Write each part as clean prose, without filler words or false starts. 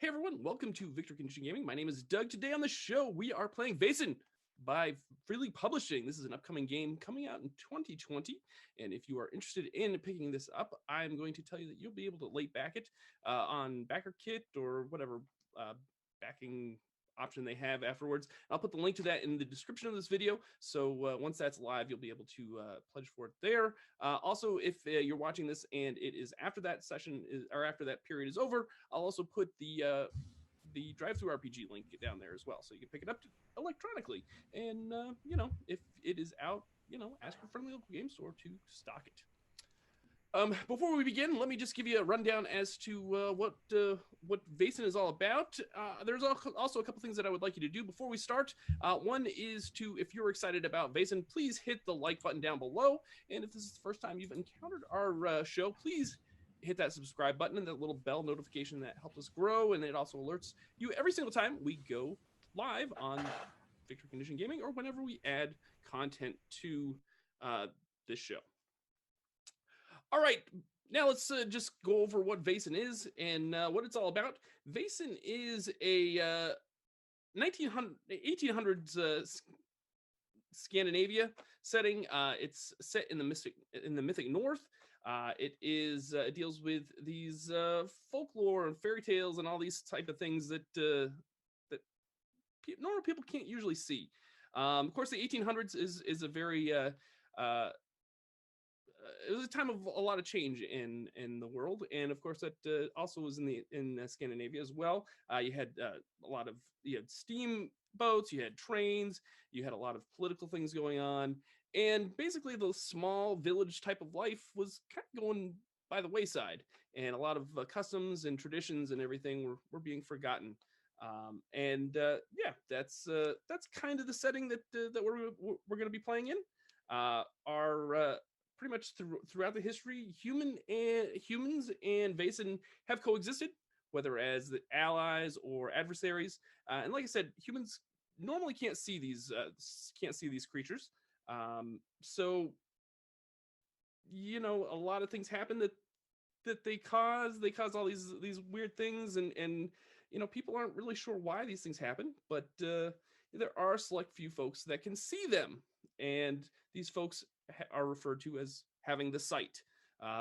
Hey everyone, welcome to Victor Condition Gaming. My name is Doug. Today on the show, we are playing Vaesen by Freely Publishing. This is an upcoming game coming out in 2020. And if you are interested in picking this up, I'm going to tell you that you'll be able to late back it on BackerKit or whatever backing option they have afterwards. I'll put the link to that in the description of this video. So once that's live, you'll be able to pledge for it there. Also, if you're watching this and it is after that session or after that period is over, I'll also put the drive-through RPG link down there as well, so you can pick it up electronically. And if it is out, ask your friendly local game store to stock it. Before we begin, let me just give you a rundown as to what Vaesen is all about. There's also a couple things that I would like you to do before we start. One is to, if you're excited about Vaesen, please hit the like button down below. And if this is the first time you've encountered our show, please hit that subscribe button and that little bell notification that helps us grow. And it also alerts you every single time we go live on Victor Condition Gaming or whenever we add content to this show. All right, now let's just go over what Vaesen is and what it's all about. Vaesen is a 1800s Scandinavia setting. It's set in the mythic north. It deals with these folklore and fairy tales and all these type of things that normal people can't usually see. Of course, the 1800s is a very it was a time of a lot of change in the world, and of course that also was in Scandinavia as well. You had steam boats, you had trains, you had a lot of political things going on, and basically the small village type of life was kind of going by the wayside, and a lot of customs and traditions and everything were being forgotten. That's kind of the setting that we're going to be playing in. Pretty much throughout the history, humans and Vaesen have coexisted, whether as the allies or adversaries. And like I said, humans normally can't see these creatures. So a lot of things happen that they cause all these weird things, and people aren't really sure why these things happen, but there are a select few folks that can see them, and these folks are referred to as having the sight.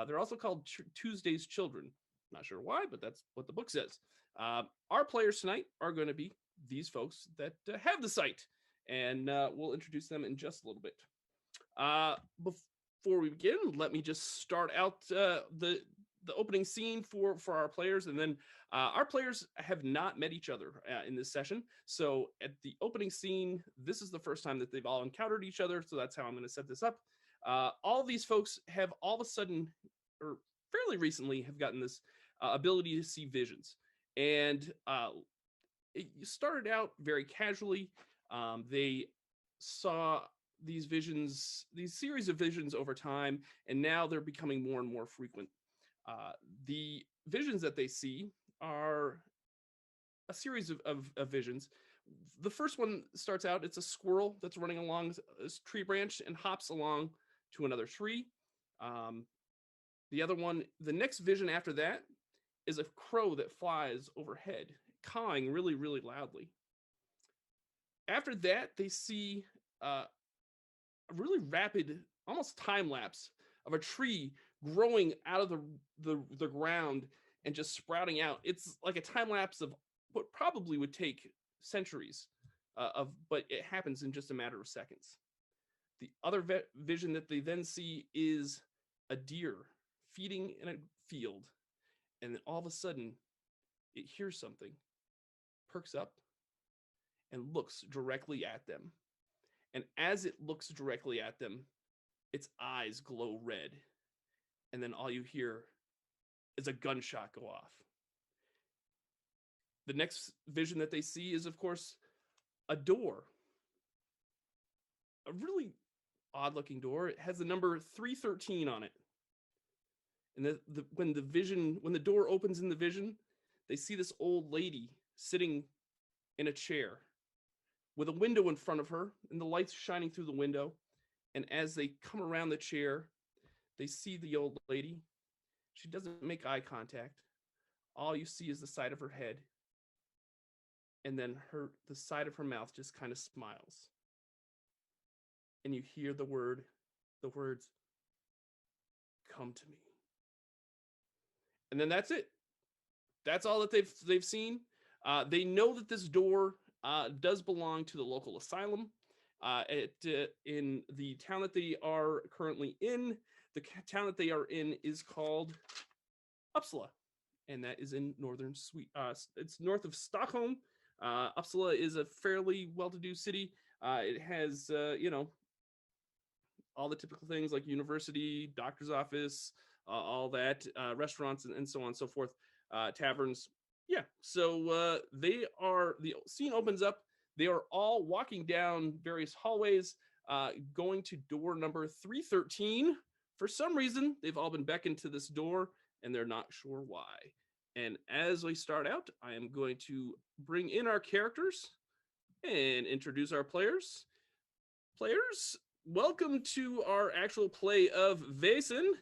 They're also called Tuesday's children. Not sure why, but that's what the book says. Our players tonight are going to be these folks that have the sight, and we'll introduce them in just a little bit. Before we begin, let me just start out the opening scene for our players, and then our players have not met each other in this session. So at the opening scene, this is the first time that they've all encountered each other, so that's how I'm going to set this up. All these folks have all of a sudden, or fairly recently, have gotten this ability to see visions. And it started out very casually. They saw these visions, these series of visions over time, and now they're becoming more and more frequent. The visions that they see are a series of visions. The first one starts out, it's a squirrel that's running along this tree branch and hops along to another tree. The next vision after that is a crow that flies overhead, cawing really, really loudly. After that, they see a really rapid, almost time lapse of a tree growing out of the ground and just sprouting out. It's like a time lapse of what probably would take centuries but it happens in just a matter of seconds. The other vision that they then see is a deer feeding in a field, and then all of a sudden it hears something, perks up, and looks directly at them. And as it looks directly at them, its eyes glow red, and then all you hear is a gunshot go off. The next vision that they see is, of course, a door. A really odd-looking door. It has the number 313 on it. And when the door opens in the vision, they see this old lady sitting in a chair with a window in front of her and the lights shining through the window. And as they come around the chair, they see the old lady. She doesn't make eye contact. All you see is the side of her head. and then the side of her mouth just kind of smiles, and you hear the words, "Come to me." And then that's it. That's all that they've seen. They know that this door does belong to the local asylum. In the town that they are currently in, the town that they are in is called Uppsala, and that is in northern Sweden. It's north of Stockholm. Uppsala is a fairly well-to-do city. It has, all the typical things like university, doctor's office, all that, restaurants, and so on and so forth, taverns. Yeah, so the scene opens up. They are all walking down various hallways, going to door number 313. For some reason, they've all been beckoned to this door, and they're not sure why. And as we start out, I am going to bring in our characters and introduce our players. Players, welcome to our actual play of Vaesen.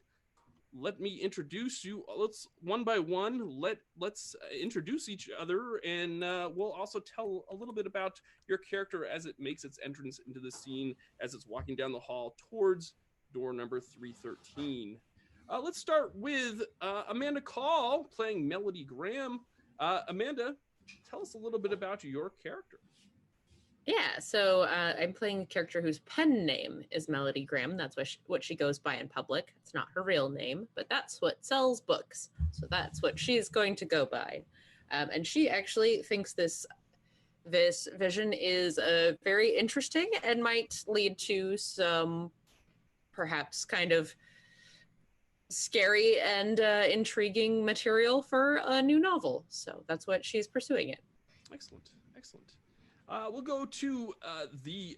Let me introduce you. Let's one by one. Let's introduce each other, and we'll also tell a little bit about your character as it makes its entrance into the scene as it's walking down the hall towards door number 313. Let's start with Amanda Call playing Melody Graham. Amanda, tell us a little bit about your character. Yeah, so I'm playing a character whose pen name is Melody Graham. That's what she goes by in public. It's not her real name, but that's what sells books. So that's what she's going to go by. And she actually thinks this vision is very interesting and might lead to some perhaps kind of scary and intriguing material for a new novel. So that's what she's pursuing it. Excellent. We'll go to the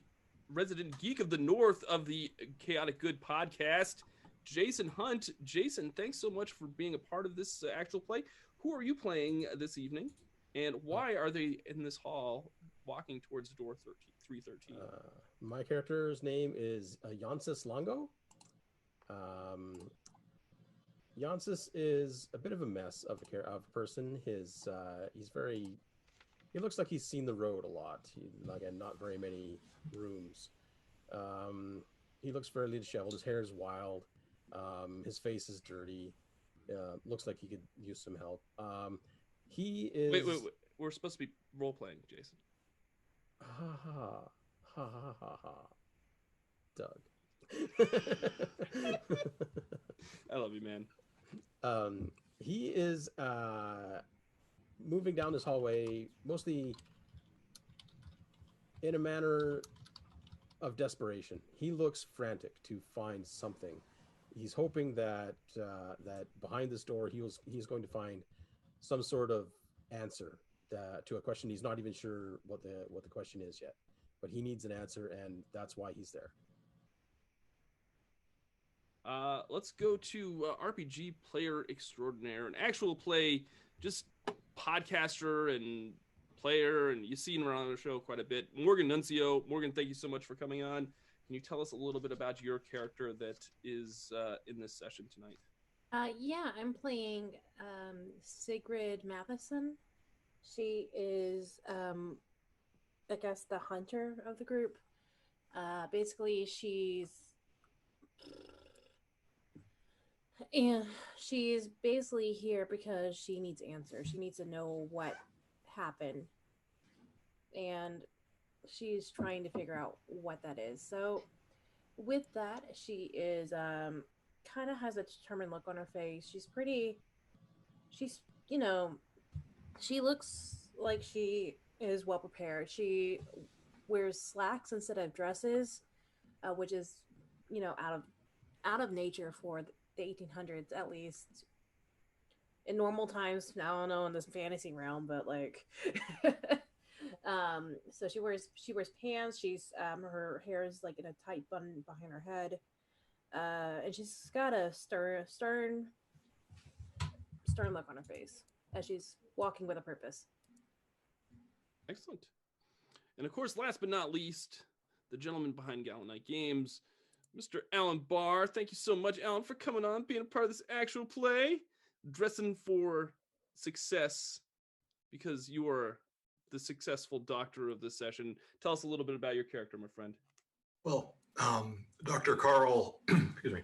resident geek of the North of the Chaotic Good podcast, Jason Hunt. Jason, thanks so much for being a part of this actual play. Who are you playing this evening, and why are they in this hall walking towards door 313? My character's name is Jansis Longo. Jansis is a bit of a mess of a person. He looks like he's seen the road a lot. Again, not very many rooms. He looks fairly disheveled. His hair is wild. His face is dirty. Looks like he could use some help. He is... Wait. We're supposed to be role-playing, Jason. Ha ha. Ha ha ha ha. Doug. I love you, man. He is... moving down this hallway, mostly in a manner of desperation. He looks frantic to find something. He's hoping that that behind this door, he's going to find some sort of answer to a question. He's not even sure what the question is yet, but he needs an answer, and that's why he's there. Let's go to RPG player extraordinaire, an actual play, just podcaster and player, and you've seen him around the show quite a bit. Morgan Nuncio. Morgan, thank you so much for coming on. Can you tell us a little bit about your character that is in this session tonight? Yeah, I'm playing Sigrid Matheson. She is, I guess, the hunter of the group. Basically, she's basically here because she needs answers. She needs to know what happened, and she's trying to figure out what that is. So with that, she is kind of has a determined look on her face. She looks like she is well prepared. She wears slacks instead of dresses, which is, out of nature for the 1800s, at least. In normal times, I don't know, in this fantasy realm, but like, so she wears pants. She's her hair is like in a tight bun behind her head, and she's got a stern look on her face as she's walking with a purpose. Excellent. And of course, last but not least, the gentleman behind Gallant Night Games, Mr. Alan Barr. Thank you so much, Alan, for coming on, being a part of this actual play, dressing for success, because you are the successful doctor of this session. Tell us a little bit about your character, my friend. Well, Dr. Carl, excuse me,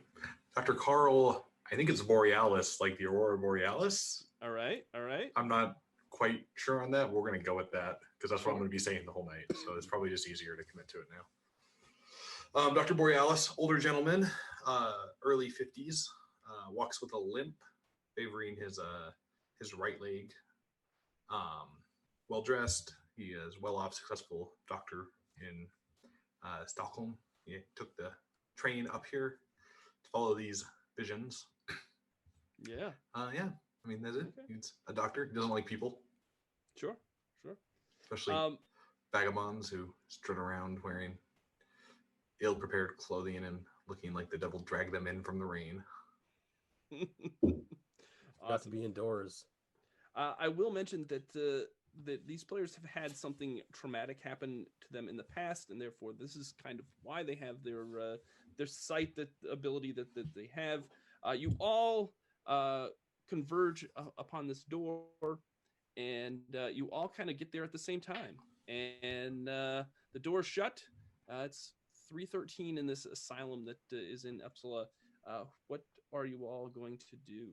Dr. Carl, I think it's Borealis, like the Aurora Borealis. All right. I'm not quite sure on that. We're going to go with that because that's what I'm going to be saying the whole night. So it's probably just easier to commit to it now. Dr. Borealis, older gentleman, early 50s, walks with a limp, favoring his right leg. Well dressed. He is well off, successful doctor in Stockholm. He took the train up here to follow these visions. Yeah. Yeah. I mean, that's it. Okay. He's a doctor. He doesn't like people. Sure. Especially vagabonds who strut around wearing ill-prepared clothing and looking like the devil dragged them in from the rain. Awesome. Got to be indoors. I will mention that that these players have had something traumatic happen to them in the past, and therefore this is kind of why they have their sight, that ability that they have. You all converge upon this door, and you all kind of get there at the same time. And the door's shut. It's 3:13 in this asylum that is in Uppsala. What are you all going to do?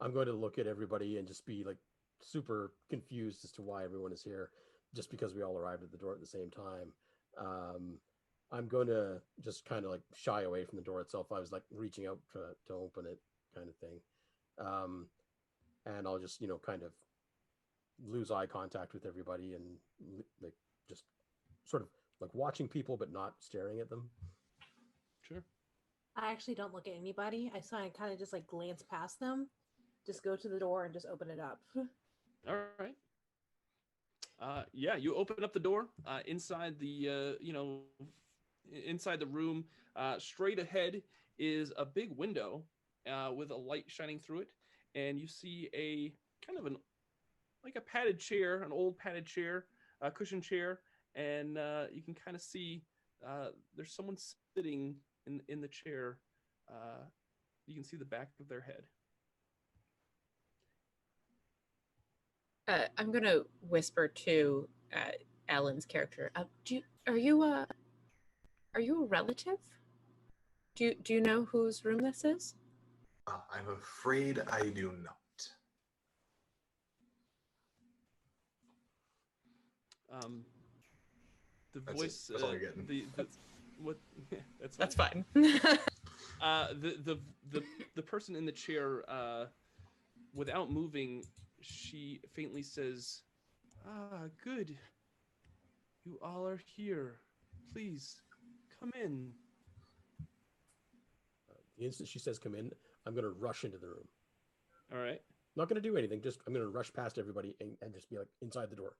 I'm going to look at everybody and just be like super confused as to why everyone is here, just because we all arrived at the door at the same time. I'm going to just kind of like shy away from the door itself. I was like reaching out to open it, kind of thing. And I'll just, kind of lose eye contact with everybody and like just sort of like watching people, but not staring at them. Sure. I actually don't look at anybody. I kind of just like glance past them, just go to the door and just open it up. All right. Yeah, you open up the door. Inside the inside the room, straight ahead is a big window with a light shining through it, and you see a kind of a padded chair, an old padded chair, a cushion chair, and you can kind of see there's someone sitting in the chair. You can see the back of their head. I'm gonna whisper to Alan's character. Are you a relative? Do you know whose room this is? I'm afraid I do not. The That's voice. it. That's all you're getting. What? That's fine. The person in the chair, without moving, she faintly says, good. You all are here. Please, come in. The instant she says come in, I'm going to rush into the room. All right. Not going to do anything. I'm going to rush past everybody and just be like inside the door.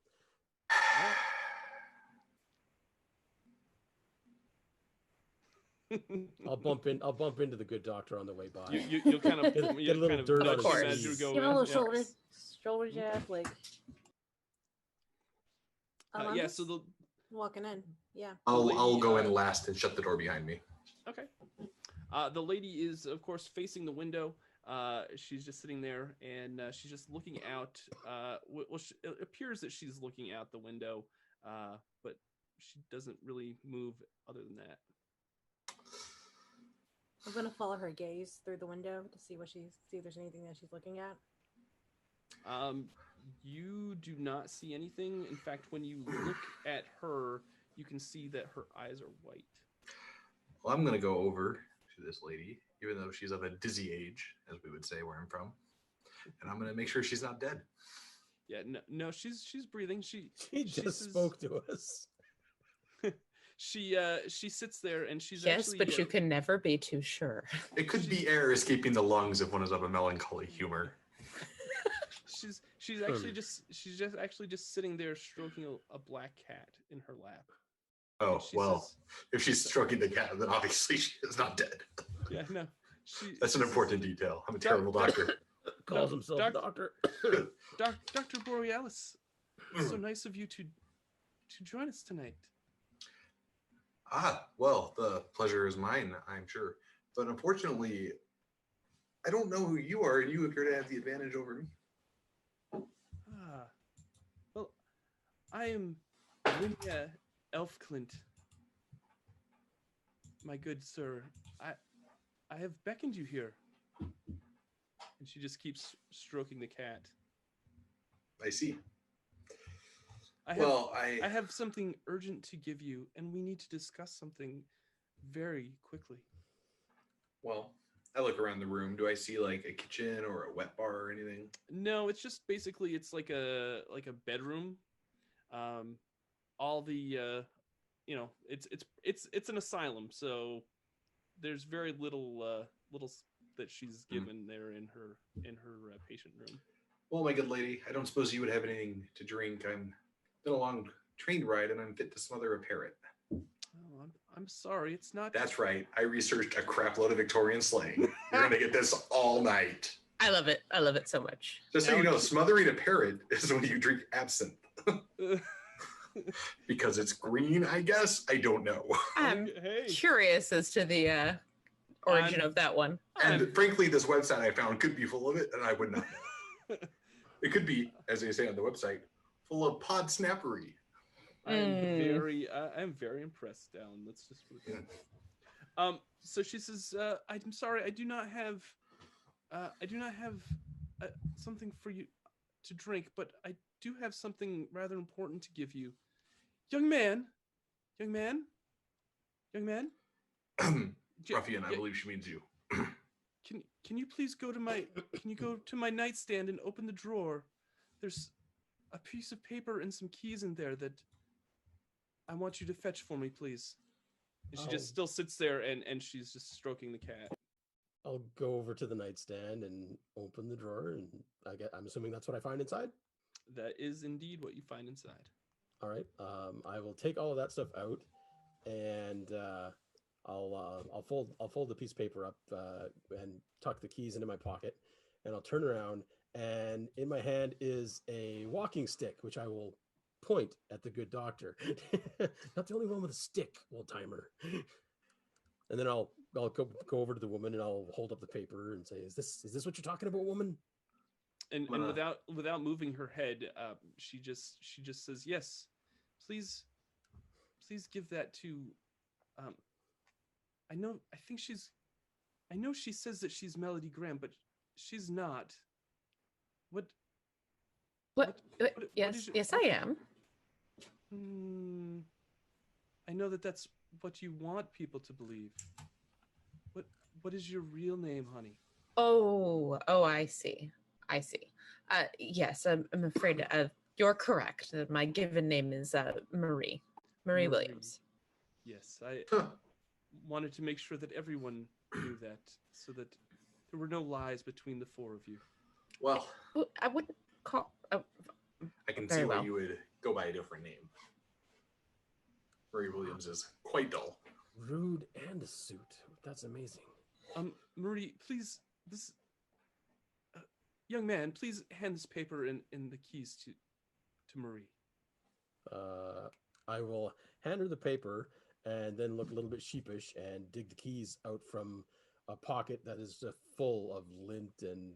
I'll bump into the good doctor on the way by. You'll kind of get a little kind of dirt on nudge his him as feet. you go Give in. him a little Yeah. shoulder jab, like. I'm Yeah. just So the walking in. Yeah. I'll go in last and shut the door behind me. Okay. The lady is, of course, facing the window. She's just sitting there, and she's just looking out. It appears that she's looking out the window, but she doesn't really move other than that. I'm gonna follow her gaze through the window to see if there's anything that she's looking at. You do not see anything. In fact, when you look at her, you can see that her eyes are white. Well, I'm going to go over to this lady, even though she's of a dizzy age, as we would say where I'm from. And I'm going to make sure she's not dead. Yeah, no, she's breathing. She just spoke to us. She sits there and she's yes, actually, but you can never be too sure. It could be air escaping the lungs if one is of a melancholy humor. she's actually just sitting there stroking a black cat in her lap. Oh, well, says, if she's stroking the cat, then obviously she is not dead. Yeah, no. That's an important detail. I'm a terrible doctor. Calls himself doctor. Dr. Borealis, it's so nice of you to join us tonight. Well, the pleasure is mine, I'm sure. But unfortunately, I don't know who you are, and you appear to have the advantage over me. I am Linnea Elfclint. My good sir, I have beckoned you here. And she just keeps stroking the cat. I see. I have something urgent to give you, and we need to discuss something very quickly. Well, I look around the room. Do I see like a kitchen or a wet bar or anything? No, it's just basically it's like a bedroom. All the it's an asylum, so there's very little that she's given there in her patient room. Well, my good lady, I don't suppose you would have anything to drink. I'm been a long train ride, and I'm fit to smother a parrot. Oh, I'm sorry, it's not. That's right. I researched a crap load of Victorian slang. You're gonna get this all night. I love it. I love it so much. Just so you know, smothering a parrot is when you drink absinthe. Because it's green, I guess. I don't know. I'm curious as to the origin of that one. And frankly, this website I found could be full of it, and I would not know. It could be, as they say on the website, full of pod snappery. I'm very impressed, Dallin. Let's just put it there. So she says, I'm sorry, I do not have something for you to drink, but I do have something rather important to give you. Young man. Ruffian, I believe she means you. Can you please go to my nightstand and open the drawer? There's a piece of paper and some keys in there that I want you to fetch for me, please. And she just still sits there and she's just stroking the cat. I'll go over to the nightstand and open the drawer, and I'm assuming that's what I find inside. That is indeed what you find inside. All right. I will take all of that stuff out, and I'll fold the piece of paper up and tuck the keys into my pocket, and I'll turn around, and in my hand is a walking stick, which I will point at the good doctor. Not the only one with a stick, old timer. And then I'll go over to the woman, and I'll hold up the paper and say, "Is this what you're talking about, woman?" And without moving her head, she just says, "Yes, please give that to." I know she says that she's Melody Graham, but she's not. Yes, I am. I know that's what you want people to believe. What is your real name, honey? Oh, I see. Yes, I'm afraid you're correct. My given name is Marie Williams. Yes, I wanted to make sure that everyone knew that, so that there were no lies between the four of you. Well, I wouldn't call. I can see why you would go by a different name. Marie Williams is quite dull. Rude and a suit. That's amazing. Marie, please, this young man, please hand this paper and the keys to Marie. I will hand her the paper and then look a little bit sheepish and dig the keys out from a pocket that is full of lint and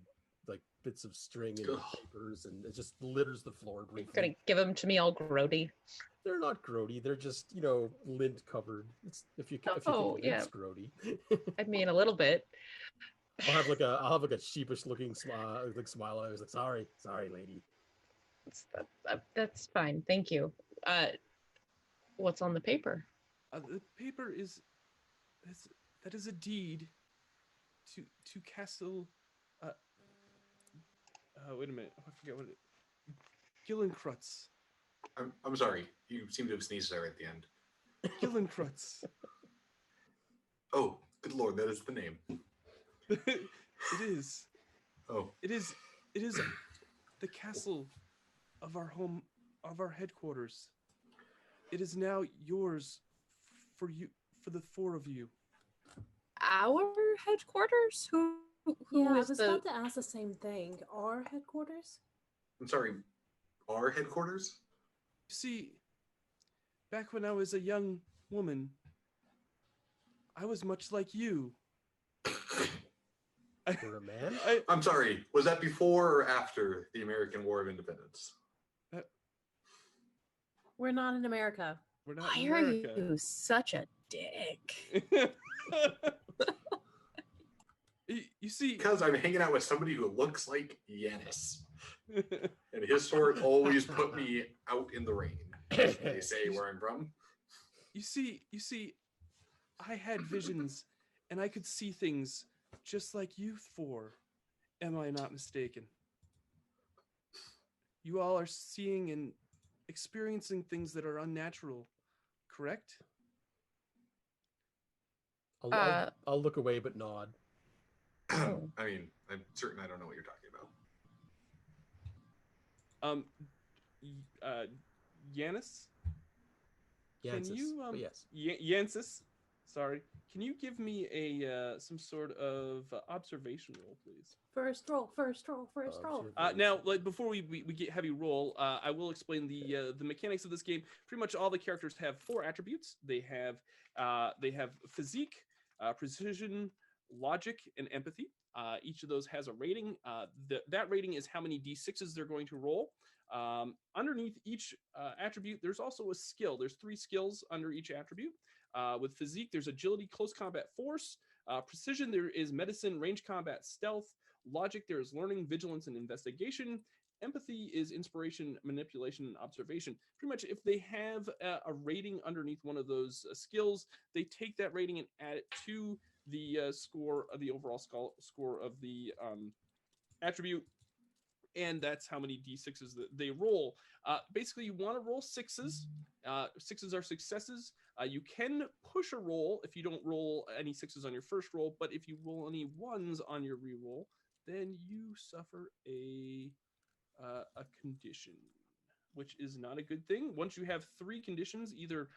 like bits of string and papers, and it just litters the floor briefly. You're gonna give them to me all grody. They're not grody. They're just, lint covered. It's if you it's grody. I mean, a little bit. I'll have like a sheepish looking smile. I was like, sorry, lady. That's fine. Thank you. What's on the paper? The paper is a deed to Castle. Wait a minute. I forget what it. Gillencrutz. I'm sorry. You seem to have sneezed there at the end. Gillencrutz. Oh, good lord, that is the name. It is. Oh. It is the castle of our home, of our headquarters. It is now yours for the four of you. Our headquarters? Who I is was about to ask the same thing. Our headquarters? I'm sorry, our headquarters? See, back when I was a young woman, I was much like you. You're a man? I'm sorry, was that before or after the American War of Independence? We're not in America. We're not in Why are America. you such a dick? You see, Because I'm hanging out with somebody who looks like Yanis. And his sword always put me out in the rain. as they say where I'm from. you see, I had visions, and I could see things just like you four. Am I not mistaken? You all are seeing and experiencing things that are unnatural, correct? I'll look away but nod. I mean, I'm certain I don't know what you're talking about. Yanis? Can Yansis, you but yes. Yansis, sorry. Can you give me a some sort of observation roll, please? First roll. Now, like before we get heavy roll, I will explain the mechanics of this game. Pretty much all the characters have 4 attributes. They have physique, precision, logic, and empathy. Each of those has a rating. That rating is how many d6s they're going to roll. Underneath each attribute, there's also a skill. There's 3 skills under each attribute. With physique, there's agility, close combat, force. Precision, there is medicine, range combat, stealth. Logic, there is learning, vigilance, and investigation. Empathy is inspiration, manipulation, and observation. Pretty much, if they have a rating underneath one of those skills, they take that rating and add it to the score of the overall score of the attribute. And that's how many d6s that they roll. Basically, you want to roll 6s. 6s are successes. You can push a roll if you don't roll any 6s on your first roll, but if you roll any 1s on your reroll, then you suffer a condition, which is not a good thing. Once you have 3 conditions, either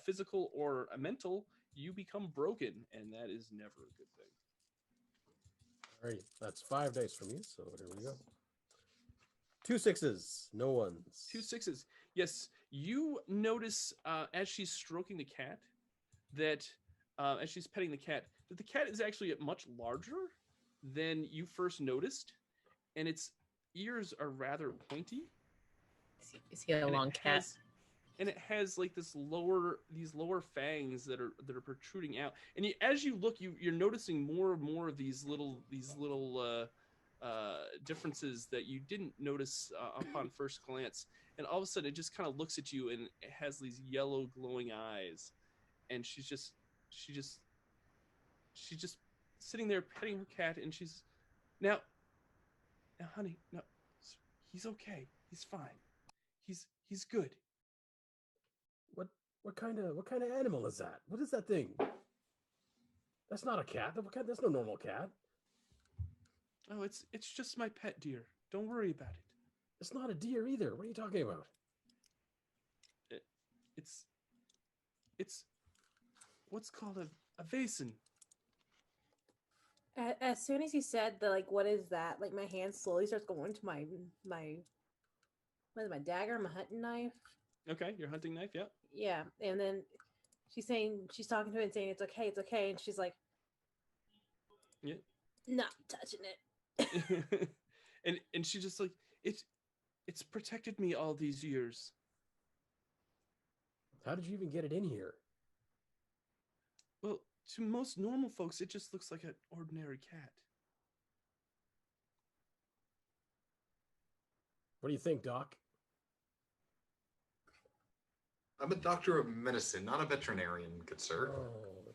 physical or mental, you become broken, and that is never a good thing. Alrighty, that's 5 dice for me, so there we go. 2 6s, no 1s. 2 6s. Yes, you notice as she's stroking the cat that as she's petting the cat, that the cat is actually much larger than you first noticed, and its ears are rather pointy. Is he a long cat? And it has like these lower fangs that are protruding out. And as you look, you're noticing more and more of these little differences that you didn't notice upon first glance. And all of a sudden, it just kind of looks at you, and it has these yellow glowing eyes. And she's just sitting there petting her cat, and she's now, honey, no, he's okay, he's fine, he's good. What kind of animal is that? What is that thing? That's not a cat. That's no normal cat. Oh, it's just my pet deer. Don't worry about it. It's not a deer either. What are you talking about? It's what's called a Vaesen. As soon as he said the like, what is that? Like my hand slowly starts going to my what is it, my dagger, my hunting knife. Okay, your hunting knife, yeah. Yeah, and then she's talking to it and saying it's okay, and she's like, yeah, not touching it. and she's just like, it's protected me all these years. How did you even get it in here? Well, to most normal folks, it just looks like an ordinary cat. What do you think, Doc? I'm a doctor of medicine, not a veterinarian, good sir. Oh,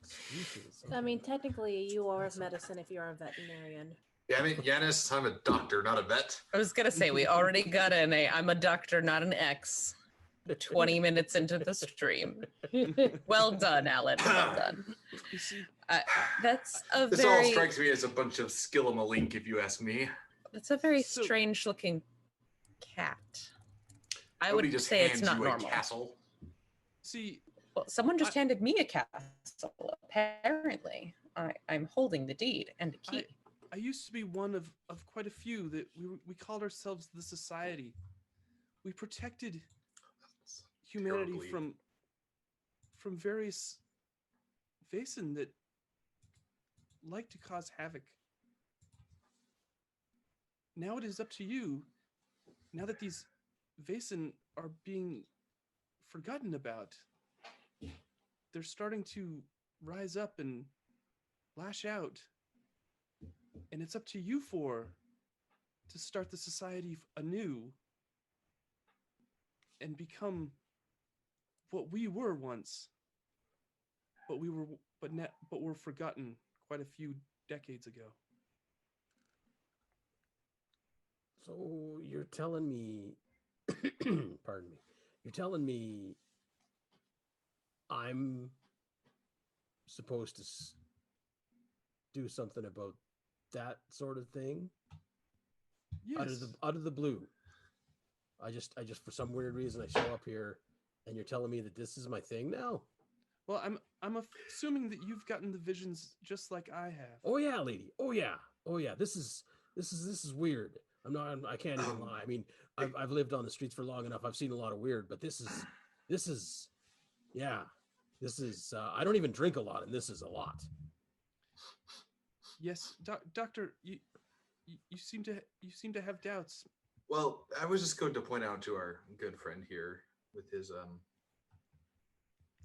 excuses. I mean, technically, you are of medicine if you are a veterinarian. Yeah, I mean, Yanis, I'm a doctor, not a vet. I was going to say, we already got in I'm a doctor, not an X. 20 minutes into the stream. Well done, Alan. Well done. You see, That's a This very... all strikes me as a bunch of skill-a-malink, if you ask me. That's a very strange-looking cat. I Nobody would just say it's hands not you normal. a castle. see, Well, someone just handed me a castle, apparently. I'm holding the deed and the key. I used to be one of quite a few that we called ourselves the Society. We protected humanity Terribly. from various Vaesen that like to cause havoc. Now it is up to you. Now that these Vaesen are being forgotten about. They're starting to rise up and lash out. And it's up to you four to start the society anew and become what we were once. But were forgotten quite a few decades ago. So you're telling me, pardon me, you're telling me I'm supposed to do something about that sort of thing? Yes. Out of the blue. I just for some weird reason I show up here and you're telling me that this is my thing now? Well, I'm assuming that you've gotten the visions just like I have. Oh yeah, lady. Oh yeah. This is weird. I can't even lie. I mean, I've lived on the streets for long enough. I've seen a lot of weird, but this is I don't even drink a lot, and this is a lot. Yes, Doctor, you seem to have doubts. Well, I was just going to point out to our good friend here with his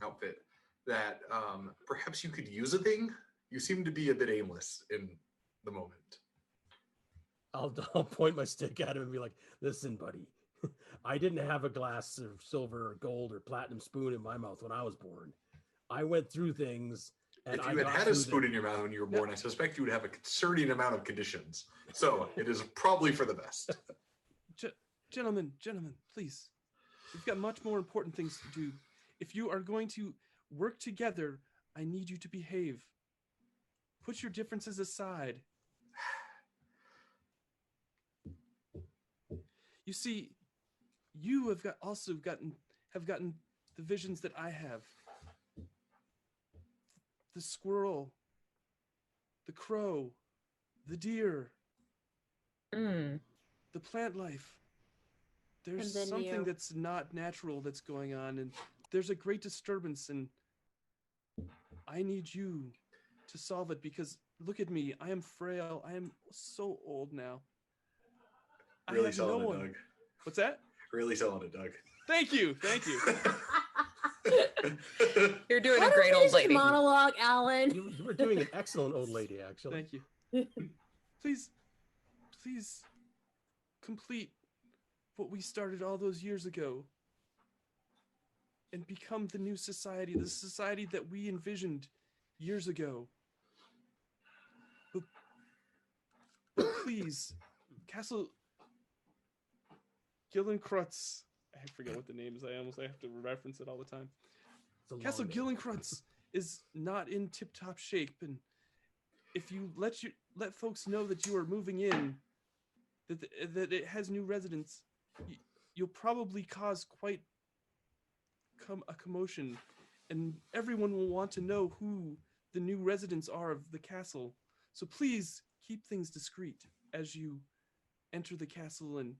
outfit that perhaps you could use a thing. You seem to be a bit aimless in the moment. I'll point my stick at him and be like, "Listen, buddy, I didn't have a glass of silver or gold or platinum spoon in my mouth when I was born. I went through things." And if you had a spoon in your mouth when you were born, I suspect you would have a concerning amount of conditions. So it is probably for the best. Gentlemen, please. We've got much more important things to do. If you are going to work together, I need you to behave. Put your differences aside. You see, you have gotten the visions that I have. The squirrel, the crow, the deer, the plant life. There's something that's not natural that's going on, and there's a great disturbance, and I need you to solve it because look at me. I am frail. I am so old now. Really selling it, Doug. What's that? Really selling it, Doug. Thank you. You're doing a great old lady. Monologue, Alan. You were doing an excellent old lady, actually. Thank you. Please complete what we started all those years ago and become the new society, the society that we envisioned years ago. But please, Castle Gillenkrutz. I forget what the name is. I have to reference it all the time. Castle Gillenkrutz is not in tip-top shape, and if you let folks know that you are moving in, that it has new residents, you'll probably cause quite a commotion, and everyone will want to know who the new residents are of the castle. So please keep things discreet as you enter the castle and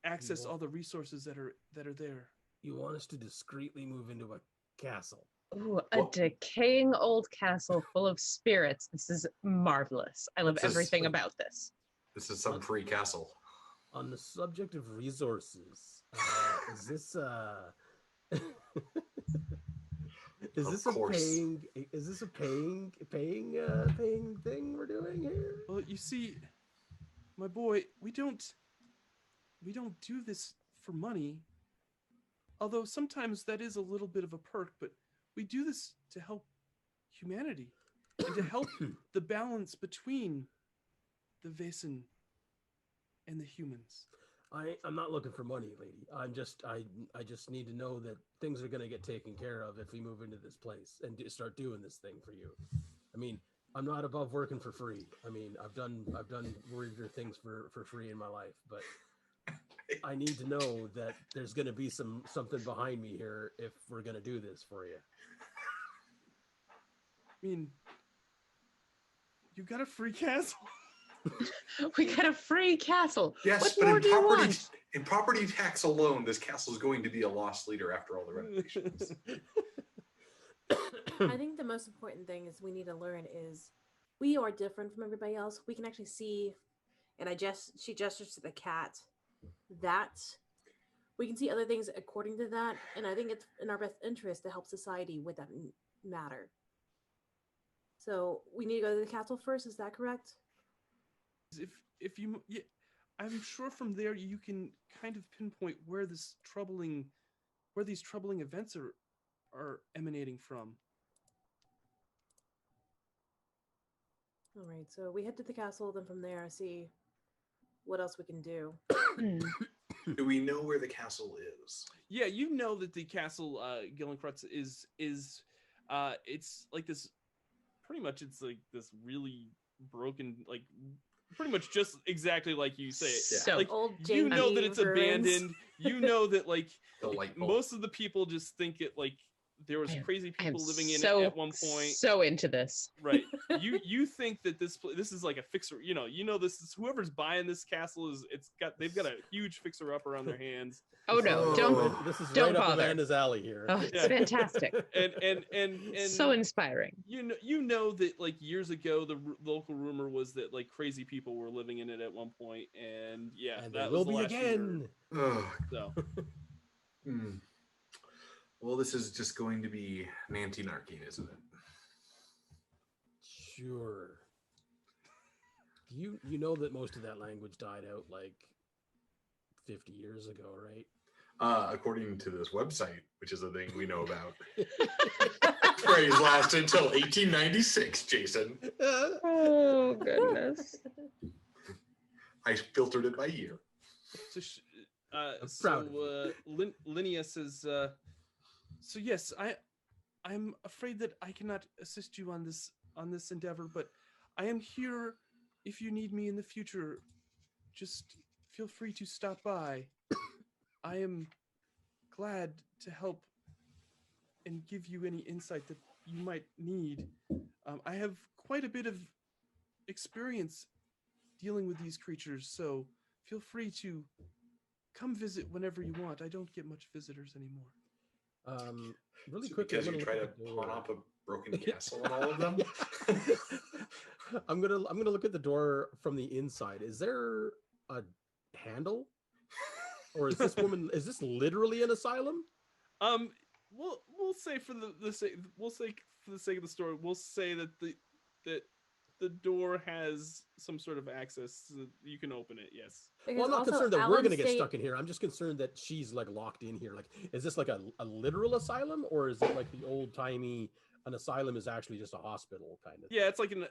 access all the resources that are there. You want us to discreetly move into a castle? Ooh, a decaying old castle full of spirits. This is marvelous. I love everything about this. This is some free castle. On the subject of resources, is this a paying thing we're doing here? Well, you see, my boy, we don't do this for money. Although sometimes that is a little bit of a perk, but we do this to help humanity and to help the balance between the Vaesen and the humans. I'm not looking for money, lady. I just need to know that things are going to get taken care of if we move into this place and start doing this thing for you. I mean, I'm not above working for free. I mean, I've done weirder things for free in my life, but I need to know that there's going to be something behind me here if we're going to do this for you. I mean, you got a free castle. We got a free castle. Yes, what but more do you want? in property tax alone, this castle is going to be a lost leader after all the renovations. I think the most important thing is we need to learn is we are different from everybody else. We can actually see, and she gestures to the cat, that we can see other things according to that, and I think it's in our best interest to help society with that matter. So we need to go to the castle first. Is that correct? If you, yeah, I'm sure from there you can kind of pinpoint where these troubling events are emanating from. All right. So we head to the castle, then from there see what else we can do. Do we know where the castle is? Yeah, you know that the castle Gillencrutz is it's like this. Pretty much, it's like this really broken, like pretty much just exactly like you say it. So like Old you know janky that it's ruins. abandoned. You know that like The light bulb. most of the people just think it like there was crazy I am people living in so, it at one point. So into this. Right. You think that this is like a fixer. You know this is whoever's buying this castle is they've got a huge fixer upper on their hands. Oh no! Don't. This is don't right up bother. Amanda's alley here. Oh, it's Yeah. fantastic. And So inspiring. you know that like years ago the local rumor was that like crazy people were living in it at one point, and yeah, And that there will was the be last you heard. again. Ugh. So Hmm. Well, this is just going to be Nanty Narking, isn't it? Sure. You know that most of that language died out like 50 years ago, right? According to this website, which is a thing we know about, phrase lasted until 1896, Jason. Oh goodness. I filtered it by year. so proud of you. Linnea says so yes, I'm afraid that I cannot assist you on this endeavor, but I am here if you need me in the future. Just feel free to stop by. I am glad to help and give you any insight that you might need. I have quite a bit of experience dealing with these creatures, so feel free to come visit whenever you want. I don't get much visitors anymore. Really Is it quickly, because I'm you gonna try look to at the pawn door. off a broken castle and all of them. I'm gonna look at the door from the inside. Is there a handle, or is this literally an asylum? We'll say for the sake of the story, we'll say that the door has some sort of access so that you can open it. Yes. Well, I'm not concerned that we're gonna get stuck in here. I'm just concerned that she's like locked in here. Like, is this like a literal asylum, or is it like the old timey? An asylum is actually just a hospital kind of. Yeah, it's like an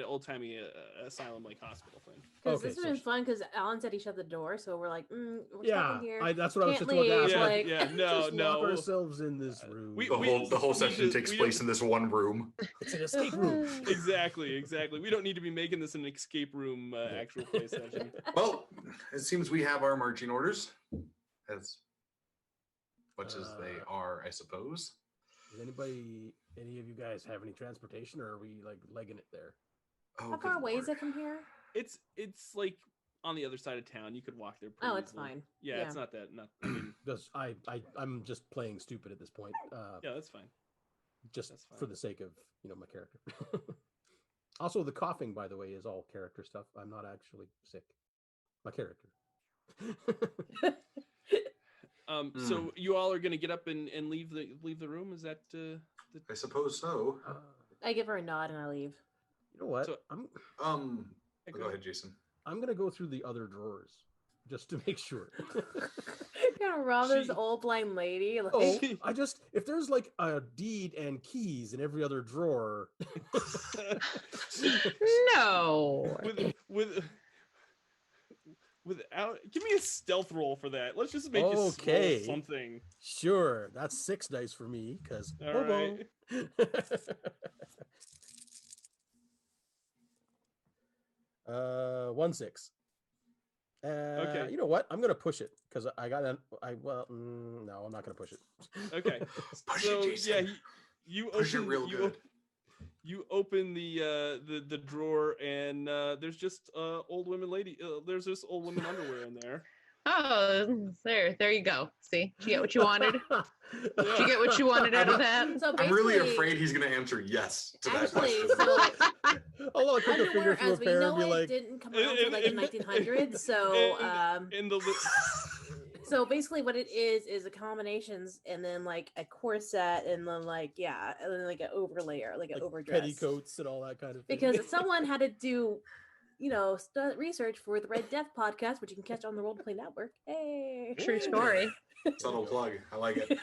old timey asylum like hospital thing. Because Okay, this has so been fun because Alan said he shut the door, so we're like, we're stuck Yeah, in here. that's what I was Can't just about to ask. leave, Yeah, like- yeah, no, Just no. lock ourselves in this room. The whole session takes we place don't- in this one room. It's an escape room. Exactly. We don't need to be making this an escape room actual play session. Well, it seems we have our marching orders, as much as they are, I suppose. Does any of you guys have any transportation, or are we like legging it there? Oh, How good far away is lord. it from here? It's like on the other side of town. You could walk there. Pretty Oh, it's easily. fine. Yeah, Yeah. it's not that. I mean, Because I'm just playing stupid at this point. yeah, that's fine. Just that's fine. for the sake of my character. Also, the coughing, by the way, is all character stuff. I'm not actually sick. My character. So you all are gonna get up and leave the room. Is that I suppose so. I give her a nod and I leave. You know what? So- Go ahead, Jason. I'm gonna go through the other drawers just to make sure. Gonna rob this She- old blind lady. Like, Oh, if there's like a deed and keys in every other drawer. No. without give me a stealth roll for that. Let's just make you Okay. roll something. Sure, that's 6 dice for me because All right. 1 6. Okay. You know what? I'm gonna push it because I got an. No, I'm not gonna push it. Okay. Push So it, Jason. yeah, you Push it open real good. You open the drawer and there's just old women lady. There's this old woman underwear in there. Oh, there you go. See, did you get what you wanted? Did you get what you wanted out of that? so I'm really basically- afraid he's going to answer yes to that Actually, question. so I'll click a finger underwear, through a as we pair and know be it, like, didn't come out until like the 1900s. So, In the so So basically, what it is a combinations, and then like a corset, and then like and then like an overlayer, like an overdress, petticoats and all that kind of thing. Because someone had to do, research for the Red Death podcast, which you can catch on the Roll to Play Network. Hey, True story. Subtle plug. I like it.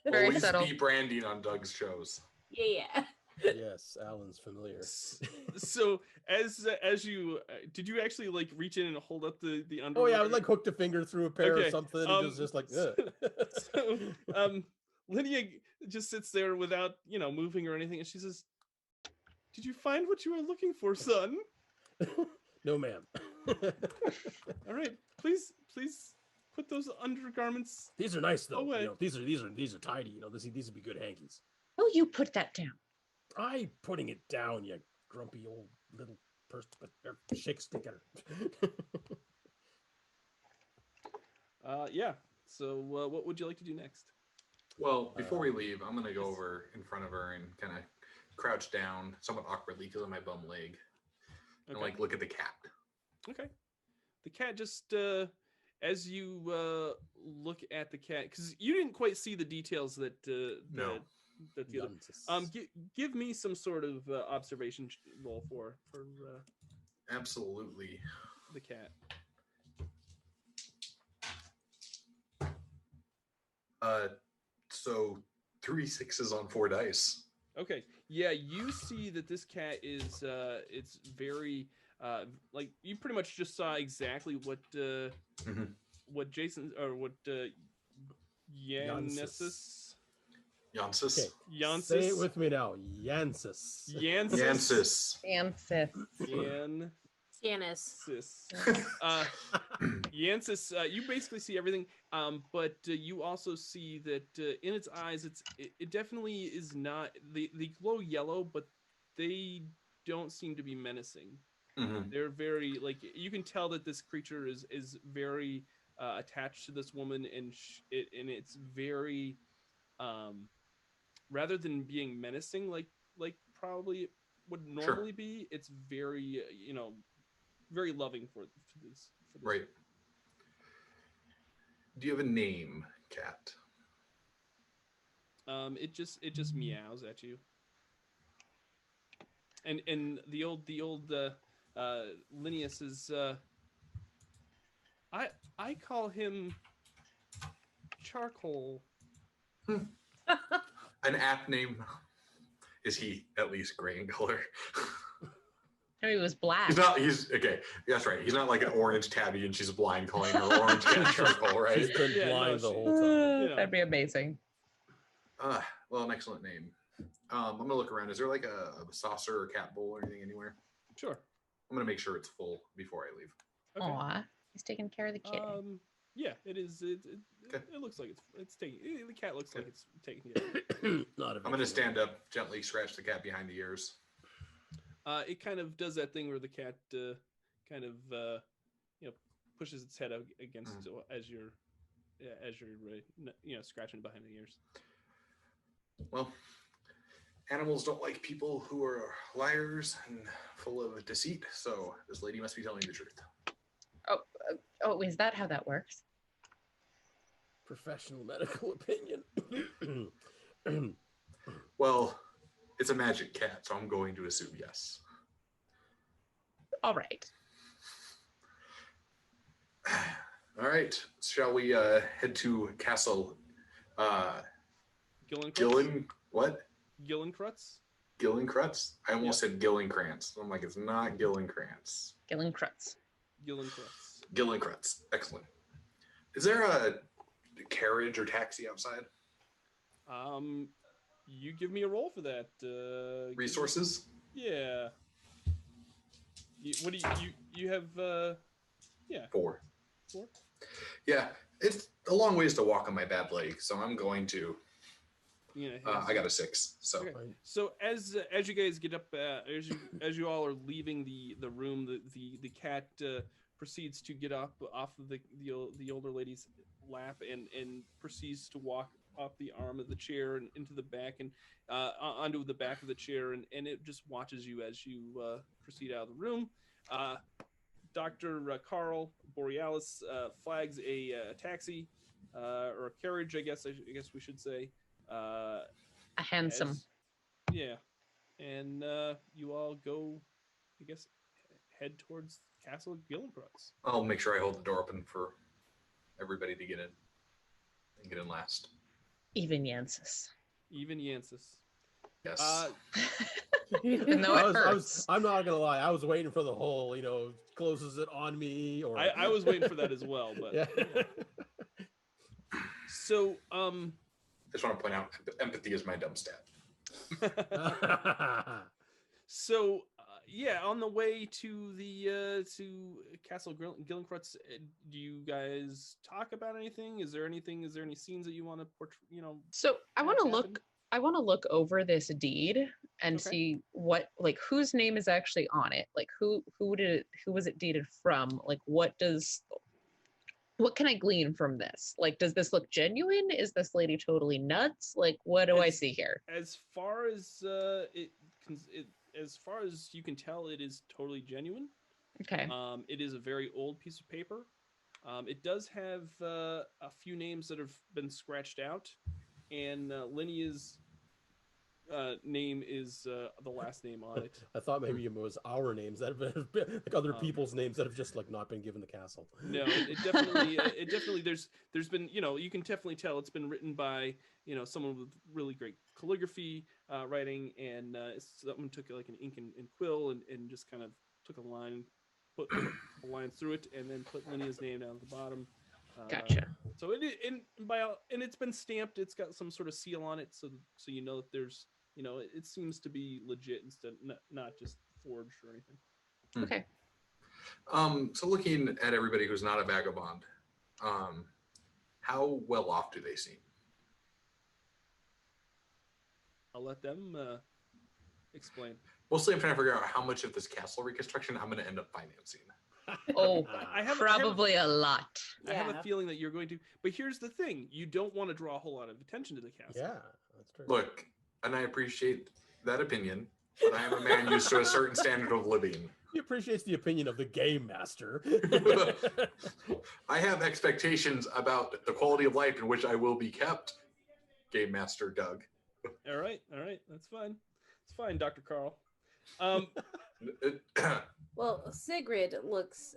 Very Always subtle. be branding on Doug's shows. Yeah. Yes, Alan's familiar. So as you did you actually like reach in and hold up the Oh underwear? yeah, I would like hooked a finger through a pair Okay, or something. And it was just like, so Lydia just sits there without moving or anything, and she says, "Did you find what you were looking for, son?" No, ma'am. All right, please put those undergarments. These are nice though. Away. These are tidy. These would be good hankies. Oh, you put that down. I putting it down, you grumpy old little person. Shake stick at her. Yeah. So what would you like to do next? Well, before we leave, I'm going to go over in front of her and kind of crouch down somewhat awkwardly because of my bum leg and Okay. like look at the cat. Okay. The cat just as you look at the cat, because you didn't quite see the details that No. that the other. Give me some sort of observation roll for Absolutely. the cat. So 3 6s on 4 dice. Okay. Yeah, you see that this cat is it's very like you pretty much just saw exactly what Jason or what Yansis Jansis. Okay. Yansis Say it with me now. Yansis. Jansis. Ansith. Stannis. Yansis, you basically see everything, but you also see that in its eyes, it definitely is not. They glow yellow, but they don't seem to be menacing. Mm-hmm. They're very like you can tell that this creature is very attached to this woman, and it's very rather than being menacing like probably would normally be. It's very very loving for this. Right. Do you have a name, cat? It just meows at you. And the old Linnaeus is I call him Charcoal. An apt name. Is he at least gray in color? No, he was black. He's okay. That's right. He's not like an orange tabby and she's blind calling her orange cat charcoal, right? She's been Yeah, blind no, the whole time. You know. That'd be amazing. Well, an excellent name. I'm gonna look around. Is there like a saucer or cat bowl or anything anywhere? Sure. I'm gonna make sure it's full before I leave. Okay. Aw, he's taking care of the kid. Yeah, it is. It looks like it's taking. The cat looks like it's taking care. Not a I'm gonna stand up, gently scratch the cat behind the ears. It kind of does that thing where the cat kind of pushes its head out against as you're scratching behind the ears. Well, animals don't like people who are liars and full of deceit, so this lady must be telling the truth. Oh, is that how that works? Professional medical opinion. Well, it's a magic cat, so I'm going to assume yes. All right. All right. Shall we head to Castle Gillenkrutz? Gillenkrutz? I almost said Gillenkrantz. I'm like, it's not Gillenkrantz. Gillenkrutz. Gillenkrutz. Excellent. Is there a carriage or taxi outside? You give me a roll for that. Resources? Yeah. What do you have? Yeah. 4. 4. Yeah, it's a long ways to walk on my bad leg, so I'm going to. Yeah. I got a 6. So. Okay. So as you guys get up, as you all are leaving the room, the cat proceeds to get up off of the older lady's lap and proceeds to walk off the arm of the chair and into the back and onto the back of the chair and it just watches you as you proceed out of the room. Dr. Carl Borealis flags a taxi or a carriage, I guess we should say. A handsome. Yeah, and you all go, I guess, head towards Castle Gillenkrutz. I'll make sure I hold the door open for everybody to get in and get in last. Even Yansis. Yes. Even though it hurts. I'm not gonna lie. I was waiting for the whole, closes it on me, or I was waiting for that as well, but yeah. So I just want to point out, empathy is my dumb stat. So yeah, on the way to the to Castle Gillenkrutz, do you guys talk about anything? Is there any scenes that you want to portray? So I want to look. I want to look over this deed and Okay. see what, like, whose name is actually on it. Like, who was it deeded from? Like, what can I glean from this? Like, does this look genuine? Is this lady totally nuts? Like, what do I see here? As far as as far as you can tell, it is totally genuine. Okay. It is a very old piece of paper. It does have a few names that have been scratched out, and Linea's name is the last name on it. I thought maybe it was our names that have been like other people's names that have just like not been given the castle. No, it definitely there's been, you can definitely tell it's been written by, someone with really great calligraphy writing, and someone took like an ink and quill and just kind of took a line, put a line through it, and then put Linea's name down at the bottom. Gotcha. So it's been stamped. It's got some sort of seal on it, so you know that there's, it seems to be legit instead, not just forged or anything. Okay. So looking at everybody who's not a vagabond, how well off do they seem? I'll let them explain. Mostly I'm trying to figure out how much of this castle reconstruction I'm going to end up financing. Oh, I have probably a lot. I have a Yeah. feeling that you're going to, but here's the thing: you don't want to draw a whole lot of attention to the castle. Yeah, that's true. Look, and I appreciate that opinion, but I am a man used to a certain standard of living. He appreciates the opinion of the game master. I have expectations about the quality of life in which I will be kept, Game Master Doug. All right, that's fine. It's fine, Dr. Carl. Well, Sigrid looks,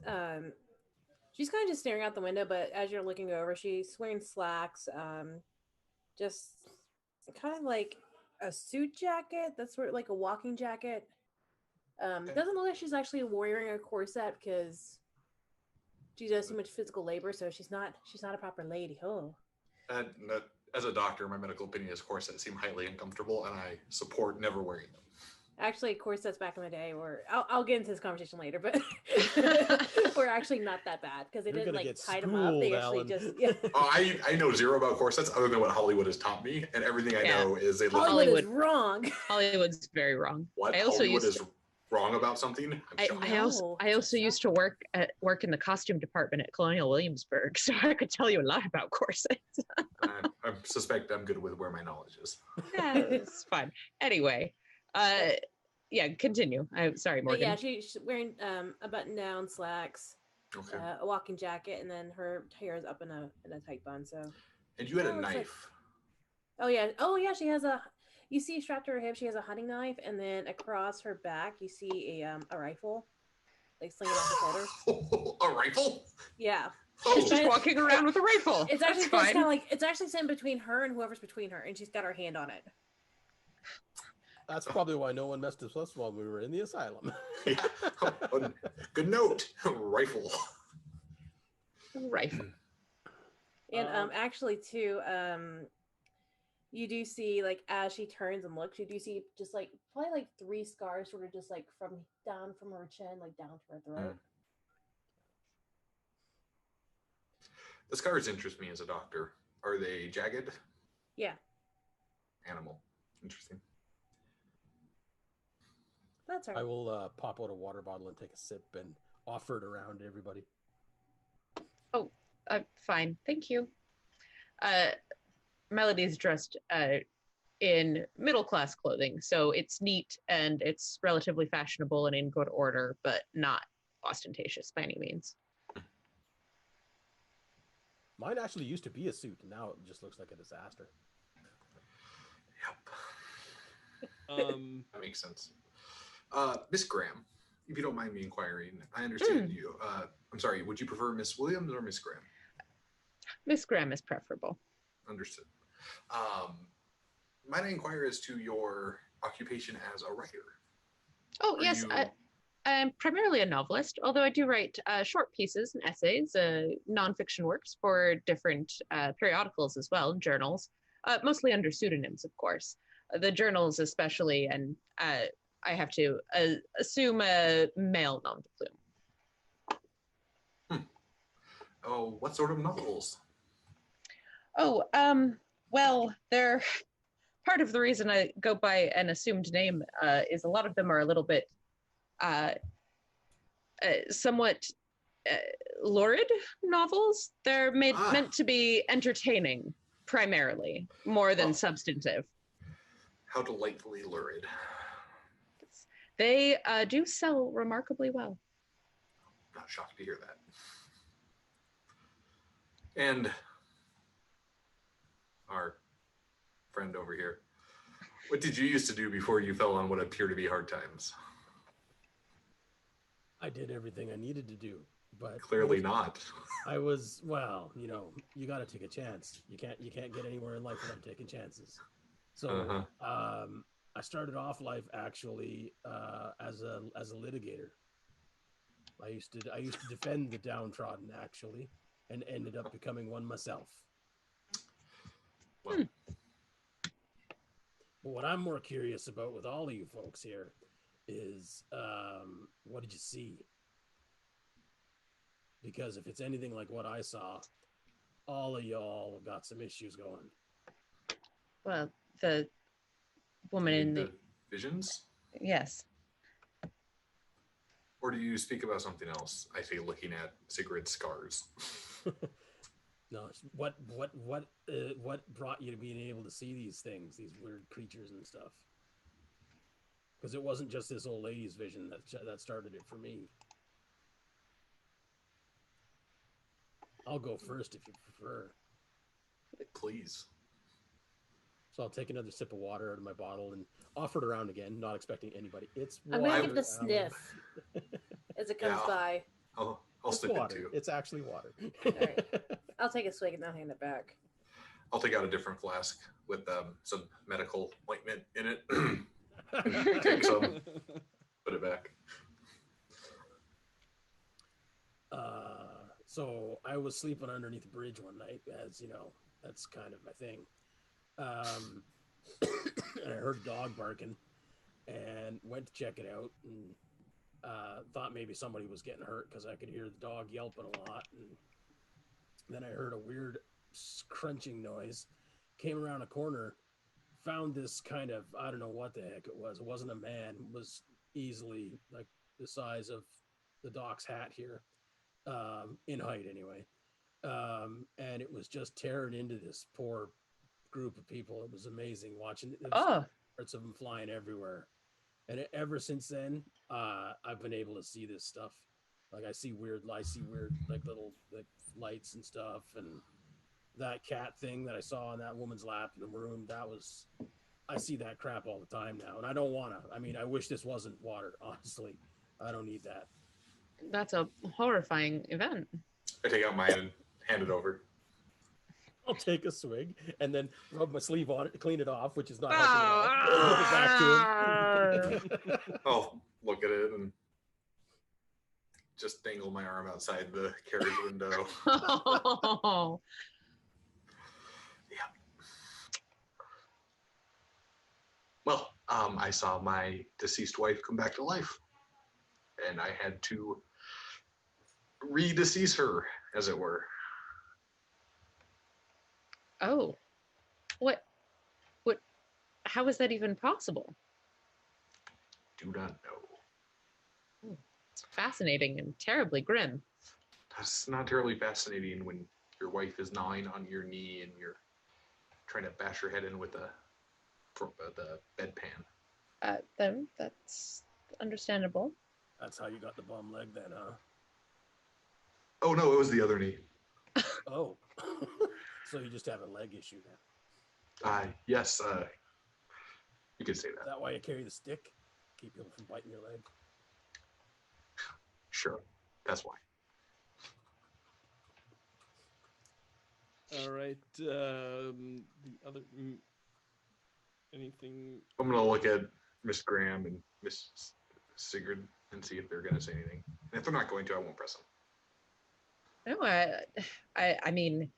she's kind of just staring out the window, but as you're looking over, she's wearing slacks, just kind of like a suit jacket. That's sort of like a walking jacket. It doesn't look like she's actually wearing a corset because she does too much physical labor, so she's not a proper lady. Oh. And as a doctor, my medical opinion is corsets seem highly uncomfortable, and I support never wearing them. Actually, corsets back in the day were, I'll get into this conversation later, but were actually not that bad because they You're didn't gonna like get tie them up. They schooled, actually Alan. just, yeah. Oh, I know zero about corsets other than what Hollywood has taught me, and everything I Yeah. know is they look. Hollywood is Hollywood. wrong. Hollywood's very wrong. What I also Hollywood used is wrong about something? I'm shocked. I also used to work in the costume department at Colonial Williamsburg, so I could tell you a lot about corsets. I suspect I'm good with where my knowledge is. Yeah, it's fine. Anyway, yeah, continue. I'm sorry, But Morgan. yeah, she's wearing a button-down, slacks, Okay. a walking jacket, and then her hair is up in a tight bun. So, And you had a looks like- knife. oh yeah, she has a. You see, strapped to her hip, she has a hunting knife, and then across her back, you see a rifle, like slinging off her shoulder. A rifle? Yeah, She's Oh, just walking around with a rifle. it's actually That's kind fine. of like it's actually sitting between her and whoever's between her, and she's got her hand on it. That's probably why no one messed with us while we were in the asylum. yeah. Oh, good note. Rifle. Rifle. And actually too, you do see like as she turns and looks, you do see just like probably like 3 scars, sort of just like from down from her chin, like down to her throat. The scars interest me as a doctor. Are they jagged? Yeah, Animal. Interesting. that's her. I will pop out a water bottle and take a sip and offer it around to everybody. Fine, thank you. Melody's dressed in middle-class clothing, so it's neat and it's relatively fashionable and in good order, but not ostentatious by any means. Mine actually used to be a suit, and now it just looks like a disaster. Yep. That makes sense. Miss Graham, if you don't mind me inquiring, I understand you. I'm sorry, would you prefer Miss Williams or Miss Graham? Miss Graham is preferable. Understood. Might I inquire as to your occupation as a writer? Oh, yes. I'm primarily a novelist, although I do write short pieces and essays, nonfiction works for different periodicals as well, journals, mostly under pseudonyms, of course. The journals especially, and I have to assume a male nom de plume. Oh, what sort of novels? Oh, well, they're part of the reason I go by an assumed name is a lot of them are a little bit somewhat lurid novels. They're meant to be entertaining, primarily, more than substantive. How delightfully lurid. They do sell remarkably well. Not shocked to hear that. And our friend over here, what did you used to do before you fell on what appear to be hard times? I did everything I needed to do, but clearly not. I was, well, you know, you got to take a chance. You can't get anywhere in life without taking chances. So I started off life actually as a litigator. I used to defend the downtrodden actually, and ended up becoming one myself. Well, but what I'm more curious about with all of you folks here is what did you see? Because if it's anything like what I saw, all of y'all got some issues going. Well, the woman in the visions? Yes. Or do you speak about something else? I say looking at Sigrid's scars. No, what brought you to being able to see these things, these weird creatures and stuff? Because it wasn't just this old lady's vision that started it for me. I'll go first if you prefer. Please. So I'll take another sip of water out of my bottle and offer it around again, not expecting anybody. It's I'm water. gonna give it a sniff as it comes by. I'll it's sip water. it too. It's actually water. All right. I'll take a swig and I'll hand it back. I'll take out a different flask with some medical ointment in it. Take some, put it back. So I was sleeping underneath a bridge one night, as you know, that's kind of my thing. And I heard a dog barking and went to check it out and thought maybe somebody was getting hurt because I could hear the dog yelping a lot. And then I heard a weird crunching noise, came around a corner, found this kind of, I don't know what the heck it was. It wasn't a man. It was easily like the size of the doc's hat here, in height anyway. And it was just tearing into this poor group of people. It was amazing watching it. Parts of them flying everywhere. And ever since then, I've been able to see this stuff. Like I see weird like little like lights and stuff. And that cat thing that I saw in that woman's lap in the room, I see that crap all the time now. And I don't want to. I mean, I wish this wasn't water, honestly. I don't need that. That's a horrifying event. I take out mine and hand it over. I'll take a swig and then rub my sleeve on it to clean it off, which is not helping at all. Give it back to him. I'll look at it and just dangle my arm outside the carriage window. Oh. Yeah. Well, I saw my deceased wife come back to life, and I had to redecease her, as it were. Oh, what, how is that even possible? Do not know. It's fascinating and terribly grim. That's not terribly fascinating when your wife is gnawing on your knee and you're trying to bash her head in with the bedpan. Then that's understandable. That's how you got the bum leg then, huh? Oh, no, it was the other knee. Oh. So you just have a leg issue now. Yes, you could say Is that. that why you carry the stick? Keep people from biting your leg? Sure, that's why. All right. The other anything? I'm gonna look at Miss Graham and Miss Sigrid and see if they're gonna say anything. And if they're not going to, I won't press them. No, I mean,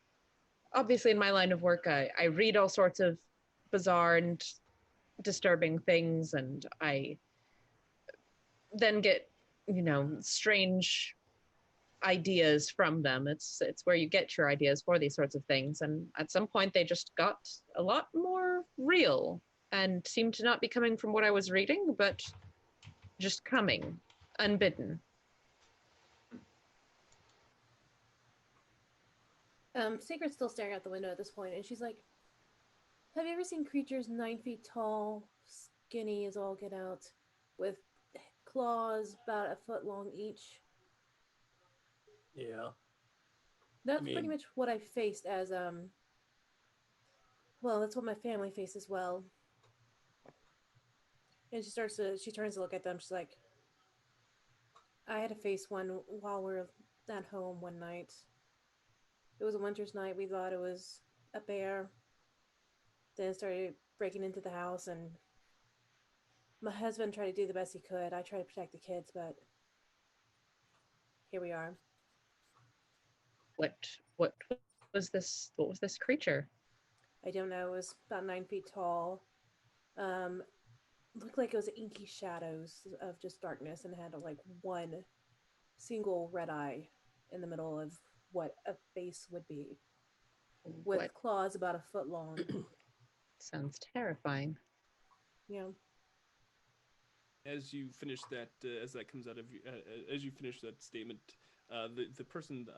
obviously in my line of work, I read all sorts of bizarre and disturbing things, and I then get, strange ideas from them. It's where you get your ideas for these sorts of things, and at some point they just got a lot more real and seemed to not be coming from what I was reading, but just coming unbidden. Sigrid's still staring out the window at this point, and she's like, have you ever seen creatures 9 feet tall, skinny as all get out, with claws about a foot long each? Yeah. That's I pretty mean- much what I faced as, well, that's what my family faced as well. And she turns to look at them, she's like, I had to face one while we were at home one night. It was a winter's night. We thought it was a bear. Then it started breaking into the house, and my husband tried to do the best he could. I tried to protect the kids, but here we are. What was this? What was this creature? I don't know. It was about 9 feet tall. Looked like it was inky shadows of just darkness, and had like one single red eye in the middle of what a face would be, with What claws about a foot long. sounds terrifying. Yeah. As you finish that, as that comes out of you, as you finish that statement, the person,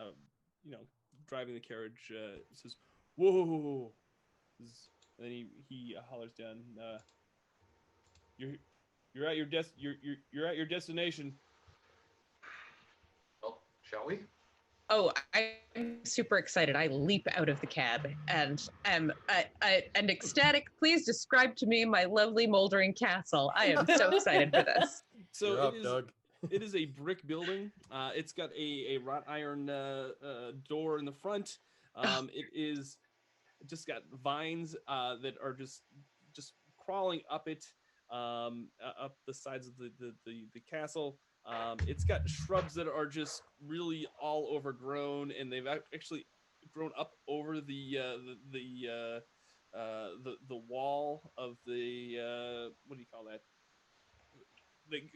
driving the carriage says, "Whoa!" And then he hollers down, "You're at your you're at your destination." Well, shall we? Oh, I'm super excited. I leap out of the cab and am and ecstatic. Please describe to me my lovely moldering castle. I am so excited for this. So You're up, Doug. It is a brick building. It's got a wrought iron door in the front. It is just got vines that are just crawling up it, up the sides of the castle. It's got shrubs that are just really all overgrown, and they've actually grown up over the wall of the what do you call that?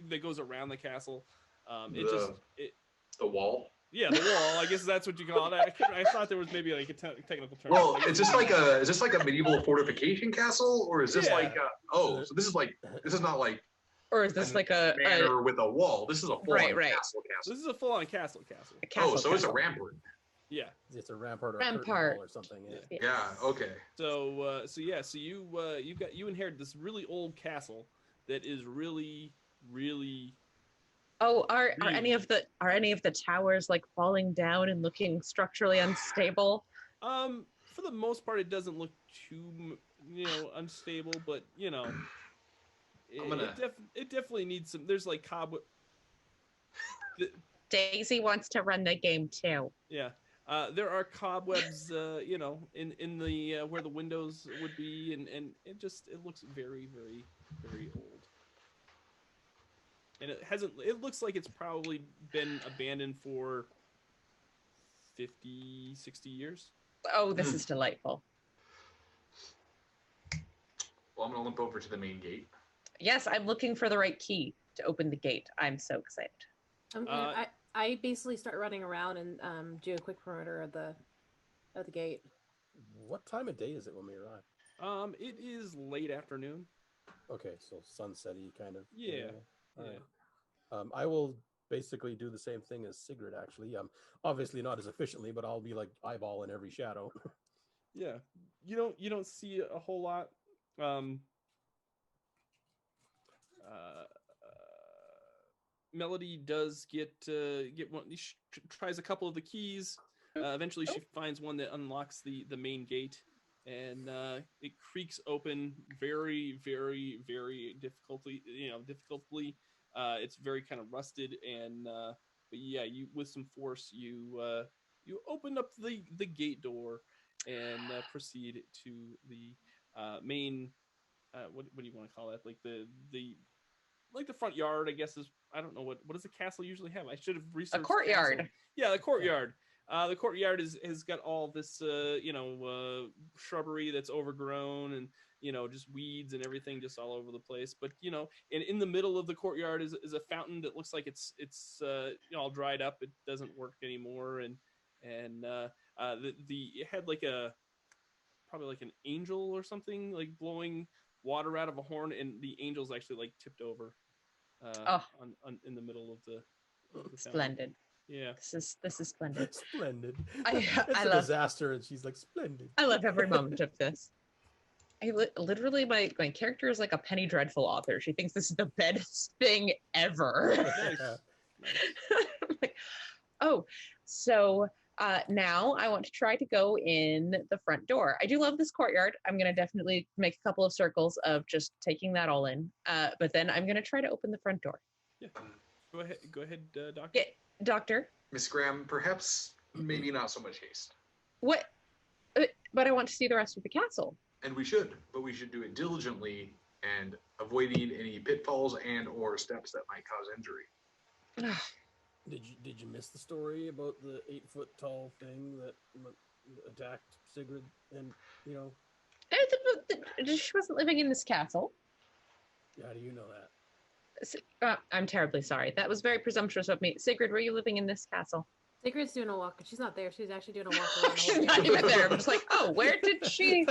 That goes around the castle. The wall. Yeah, the wall. I guess that's what you call it. I thought there was maybe like a technical term. Well, is this like a medieval fortification castle, or is this Yeah. like so this is not like Or is this like a manor with a wall? This is a full Right. castle. This is a full-on castle. castle? So it's a castle? rampart. Yeah. It's a rampart or a Rampart. curtain wall or something. Yeah. Yes. Yeah. Okay. So you inherit this really old castle that is really Oh, are Really? any of the towers like falling down and looking structurally unstable? for the most part it doesn't look too unstable, but it definitely needs some. There's like cobweb. Daisy wants to run the game too. Yeah. There are cobwebs, in the where the windows would be, and it looks very, very, very old. And it looks like it's probably been abandoned for 50, 60 years. Oh, this is delightful. Well, I'm gonna limp over to the main gate. Yes, I'm looking for the right key to open the gate. I'm so excited. I basically start running around and do a quick perimeter of the gate. What time of day is it when we arrive? It is late afternoon. Okay, so sunset-y kind of. Yeah. All Yeah. right. I will basically do the same thing as Sigrid, actually. Obviously not as efficiently, but I'll be like eyeballing every shadow. Yeah. You don't see a whole lot. Melody does get one. She tries a couple of the keys. Eventually, she finds one that unlocks the main gate, and it creaks open very, very, very difficultly. Difficultly. It's very kind of rusted, and but yeah, you with some force, you open up the gate door and proceed to the main. What do you want to call that? Like the front yard, I guess is. I don't know what does a castle usually have. I should have researched A courtyard. Castle. Yeah, the courtyard. The courtyard has got all this shrubbery that's overgrown and just weeds and everything just all over the place. But and in the middle of the courtyard is a fountain that looks like it's all dried up. It doesn't work anymore, and it had probably like an angel or something like blowing water out of a horn, and the angel's actually like tipped over in the middle of the fountain. Splendid. Yeah, this is splendid. Splendid. I It's a love disaster, and she's like, splendid. I love every moment of this. Literally, my character is like a Penny Dreadful author. She thinks this is the best thing ever. I'm like, oh, so now I want to try to go in the front door. I do love this courtyard. I'm going to definitely make a couple of circles of just taking that all in. But then I'm going to try to open the front door. Yeah. Go ahead, Doctor. Yeah, Doctor. Miss Graham, perhaps maybe not so much haste. What? But I want to see the rest of the castle. And we should, but we should do it diligently and avoiding any pitfalls and or steps that might cause injury. Did you miss the story about the 8-foot tall thing that attacked Sigrid? And She wasn't living in this castle. how do you know that? I'm terribly sorry. That was very presumptuous of me. Sigrid, were you living in this castle? Sigrid's doing a walk. She's not there. She's actually doing a walk around. She's not even there. I'm just like, oh, where did she?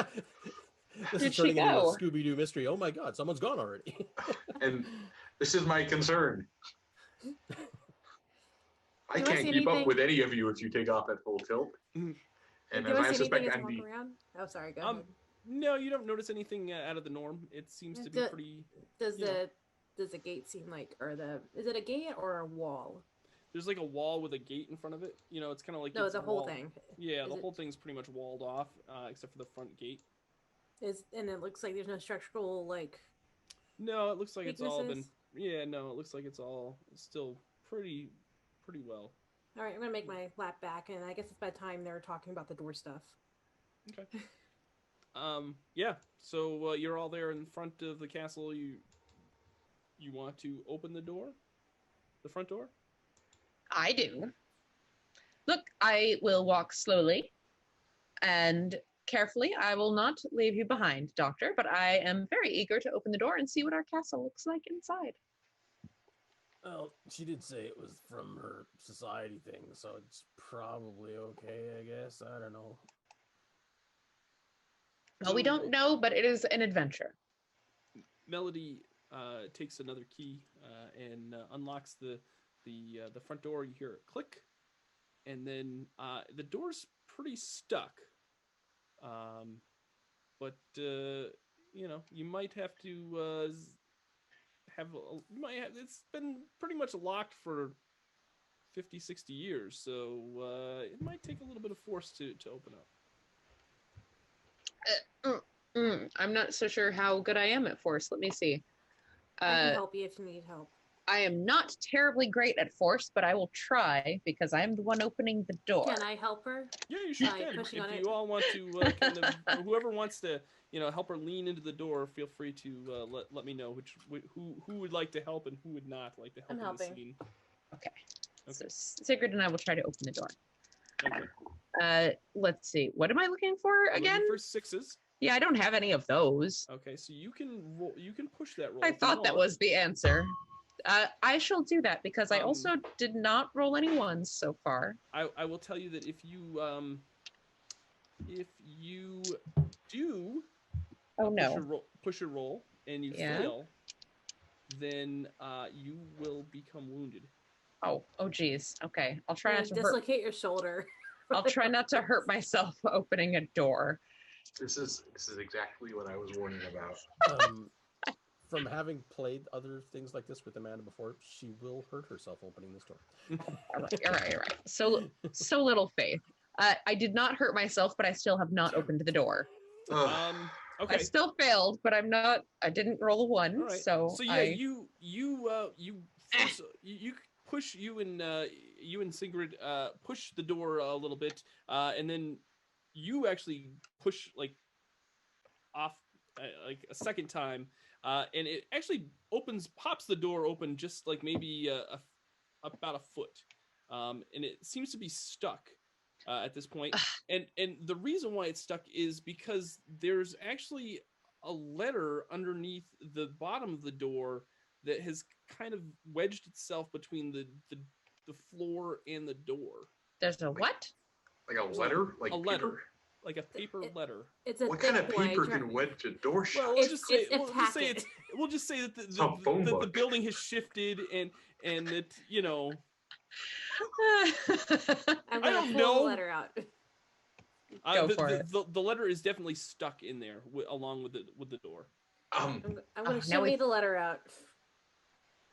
This Did is she turning into a go? Scooby-Doo mystery. Oh my God, someone's gone already. And this is my concern. I Do I can't see keep up anything? with any of you if you take off at full tilt. Mhm. And Do as I I see suspect, anything as I Andy, walk around? Oh, sorry. Go Um, ahead. No, you don't notice anything out of the norm. It seems to be The- pretty. Does yeah. the gate seem like, is it a gate or a wall? There's like a wall with a gate in front of it. It's kind of like No, it's the whole wall- thing. Yeah, Is the it- whole thing's pretty much walled off, except for the front gate. And it looks like there's no structural No, it looks like it's all been. weaknesses? Yeah, no, it looks like it's all still pretty well. All right, I'm gonna make my lap back, and I guess it's by the time they're talking about the door stuff. Okay. Yeah. So you're all there in front of the castle. You want to open the door, the front door? I do. Look, I will walk slowly and carefully. I will not leave you behind, Doctor, but I am very eager to open the door and see what our castle looks like inside. Well, she did say it was from her society thing, so it's probably okay, I guess. I don't know. Well, we don't know, but it is an adventure. Melody takes another key and unlocks the front door. You hear it click, and then the door's pretty stuck. But you might have to it's been pretty much locked for 50, 60 years, so it might take a little bit of force to open up. I'm not so sure how good I am at force. Let me see. I can help you if you need help. I am not terribly great at force, but I will try because I am the one opening the door. Can I help her? Yeah, you sure By can. pushing If on you it. all want to, whoever wants to, help her lean into the door, feel free to let me know who would like to help and who would not like to help I'm in the helping. scene. Okay. So Okay. Sigrid and I will try to open the door. Okay. Let's see. What am I looking for I'm again? looking for sixes. Yeah, I don't have any of those. Okay, so you can roll. You can push that roll. I if you thought that want. was the answer. I shall do that because I also did not roll any ones so far. I will tell you that if you do Oh no. push your roll and you Yeah. fail, then you will become wounded. Oh geez. Okay. I'll try You're not gonna to hurt. dislocate your shoulder. I'll try not to hurt myself opening a door. this is exactly what I was warning about. From having played other things like this with Amanda before, she will hurt herself opening this door. All right. So little faith. I did not hurt myself, but I still have not opened the door. Ugh. Okay. I still failed, but I didn't roll a 1, All right. so yeah, I... you push you and Sigrid push the door a little bit, and then you actually push like off like a second time, and it actually pops the door open just like maybe about a foot, and it seems to be stuck at this point. and the reason why it's stuck is because there's actually a letter underneath the bottom of the door that has kind of wedged itself between the floor and the door. There's a what? Like a letter? Like a paper? letter. Like a paper letter. It's a What thick kind of one. paper can wedge a door shut? Well, It's a packet. we'll just say that It's a phone the book. building has shifted and that I'm I gonna don't pull know. the letter out. Go for it. The letter is definitely stuck in there along with the door. I'm gonna now shimmy we- the letter out.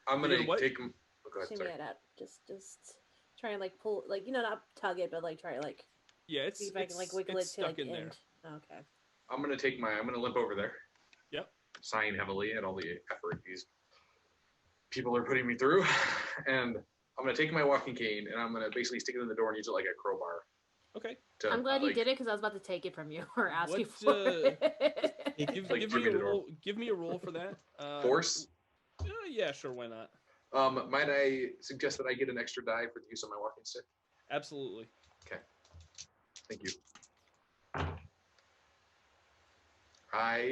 I'm You're gonna gonna what? take them. Oh, go ahead, Shimmy sorry. it out. Just try and like pull, like, not tug it, but like try to like Yeah, it's see if I can like wiggle it it's to stuck like in the there. end. Okay. I'm gonna limp over there. Yep. Sighing heavily at all the effort these people are putting me through. And I'm gonna take my walking cane and I'm gonna basically stick it in the door and use it like a crowbar. Okay. To, I'm glad you like, did it because I was about to take it from you or ask you What, for it. Give Like, me give me a the door. roll. Give me a roll for that. Force. Yeah, sure. Why not? Might I suggest that I get an extra die for the use of my walking stick? Absolutely. Thank you.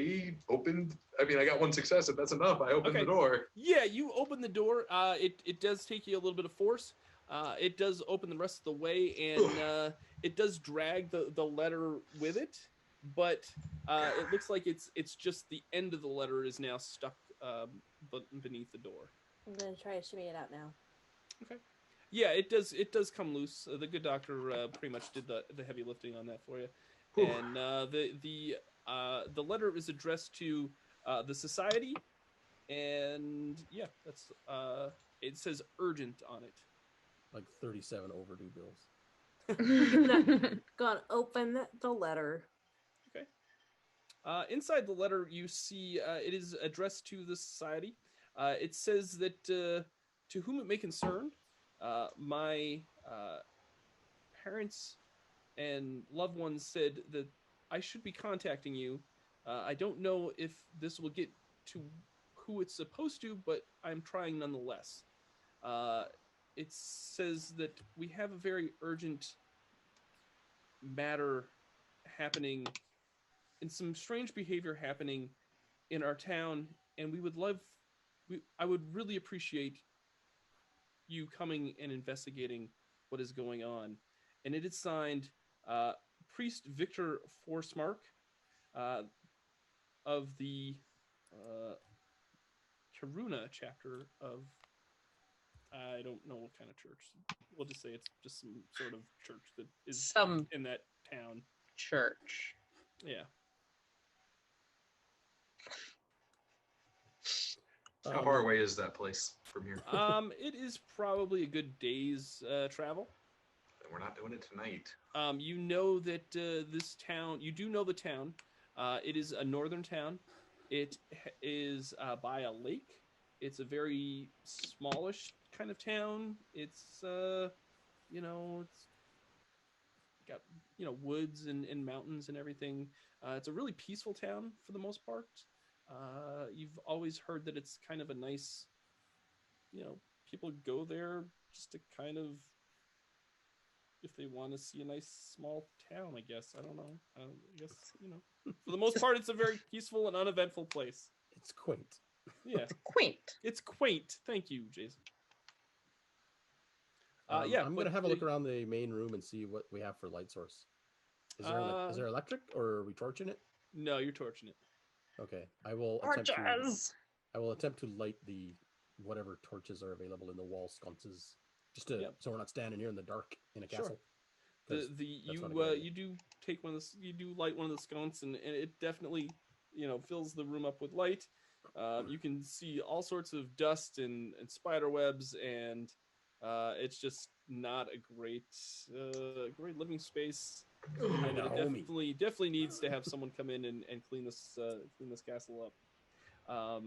I got one success. If that's enough, I opened Okay. the door. Yeah, you open the door. It does take you a little bit of force. It does open the rest of the way, and it does drag the letter with it. But it looks like it's just the end of the letter is now stuck beneath the door. I'm gonna try to shimmy it out now. Yeah, it does come loose. The good doctor pretty much did the heavy lifting on that for you. Whew. And the letter is addressed to the society, and yeah, that's it says urgent on it. Like 37 overdue bills. Gonna open the letter. Inside the letter, you see it is addressed to the society. It says that to whom it may concern, my parents and loved ones said that I should be contacting you. I don't know if this will get to who it's supposed to, but I'm trying nonetheless. It says that we have a very urgent matter happening and some strange behavior happening in our town, and I would really appreciate you coming and investigating what is going on. And it is signed Priest Victor Forsmark of the Karuna chapter of, I don't know what kind of church. We'll just say it's just some sort of church that is Some in that town. church. Yeah. How far away is that place from here? It is probably a good day's travel. We're not doing it tonight. You know that this town, you do know the town. It is a northern town. It is by a lake. It's a very smallish kind of town. It's, it's got, woods and mountains and everything. It's a really peaceful town for the most part. You've always heard that it's kind of a nice, people go there just to kind of, if they want to see a nice small town, I guess. I don't know. I guess, for the most part, it's a very peaceful and uneventful place. It's quaint. Yeah. Quaint. It's quaint. Thank you, Jason. I'm gonna have a look around the main room and see what we have for light source. Is there electric, or are we torching it? No, you're torching it. Okay, I will attempt to light the whatever torches are available in the wall sconces, just to so we're not standing here in the dark in a castle. You do take you do light one of the sconces, and it definitely fills the room up with light. You can see all sorts of dust and spider webs, and it's just not a great living space. Oh, And it Naomi. definitely needs to have someone come in and clean this castle up.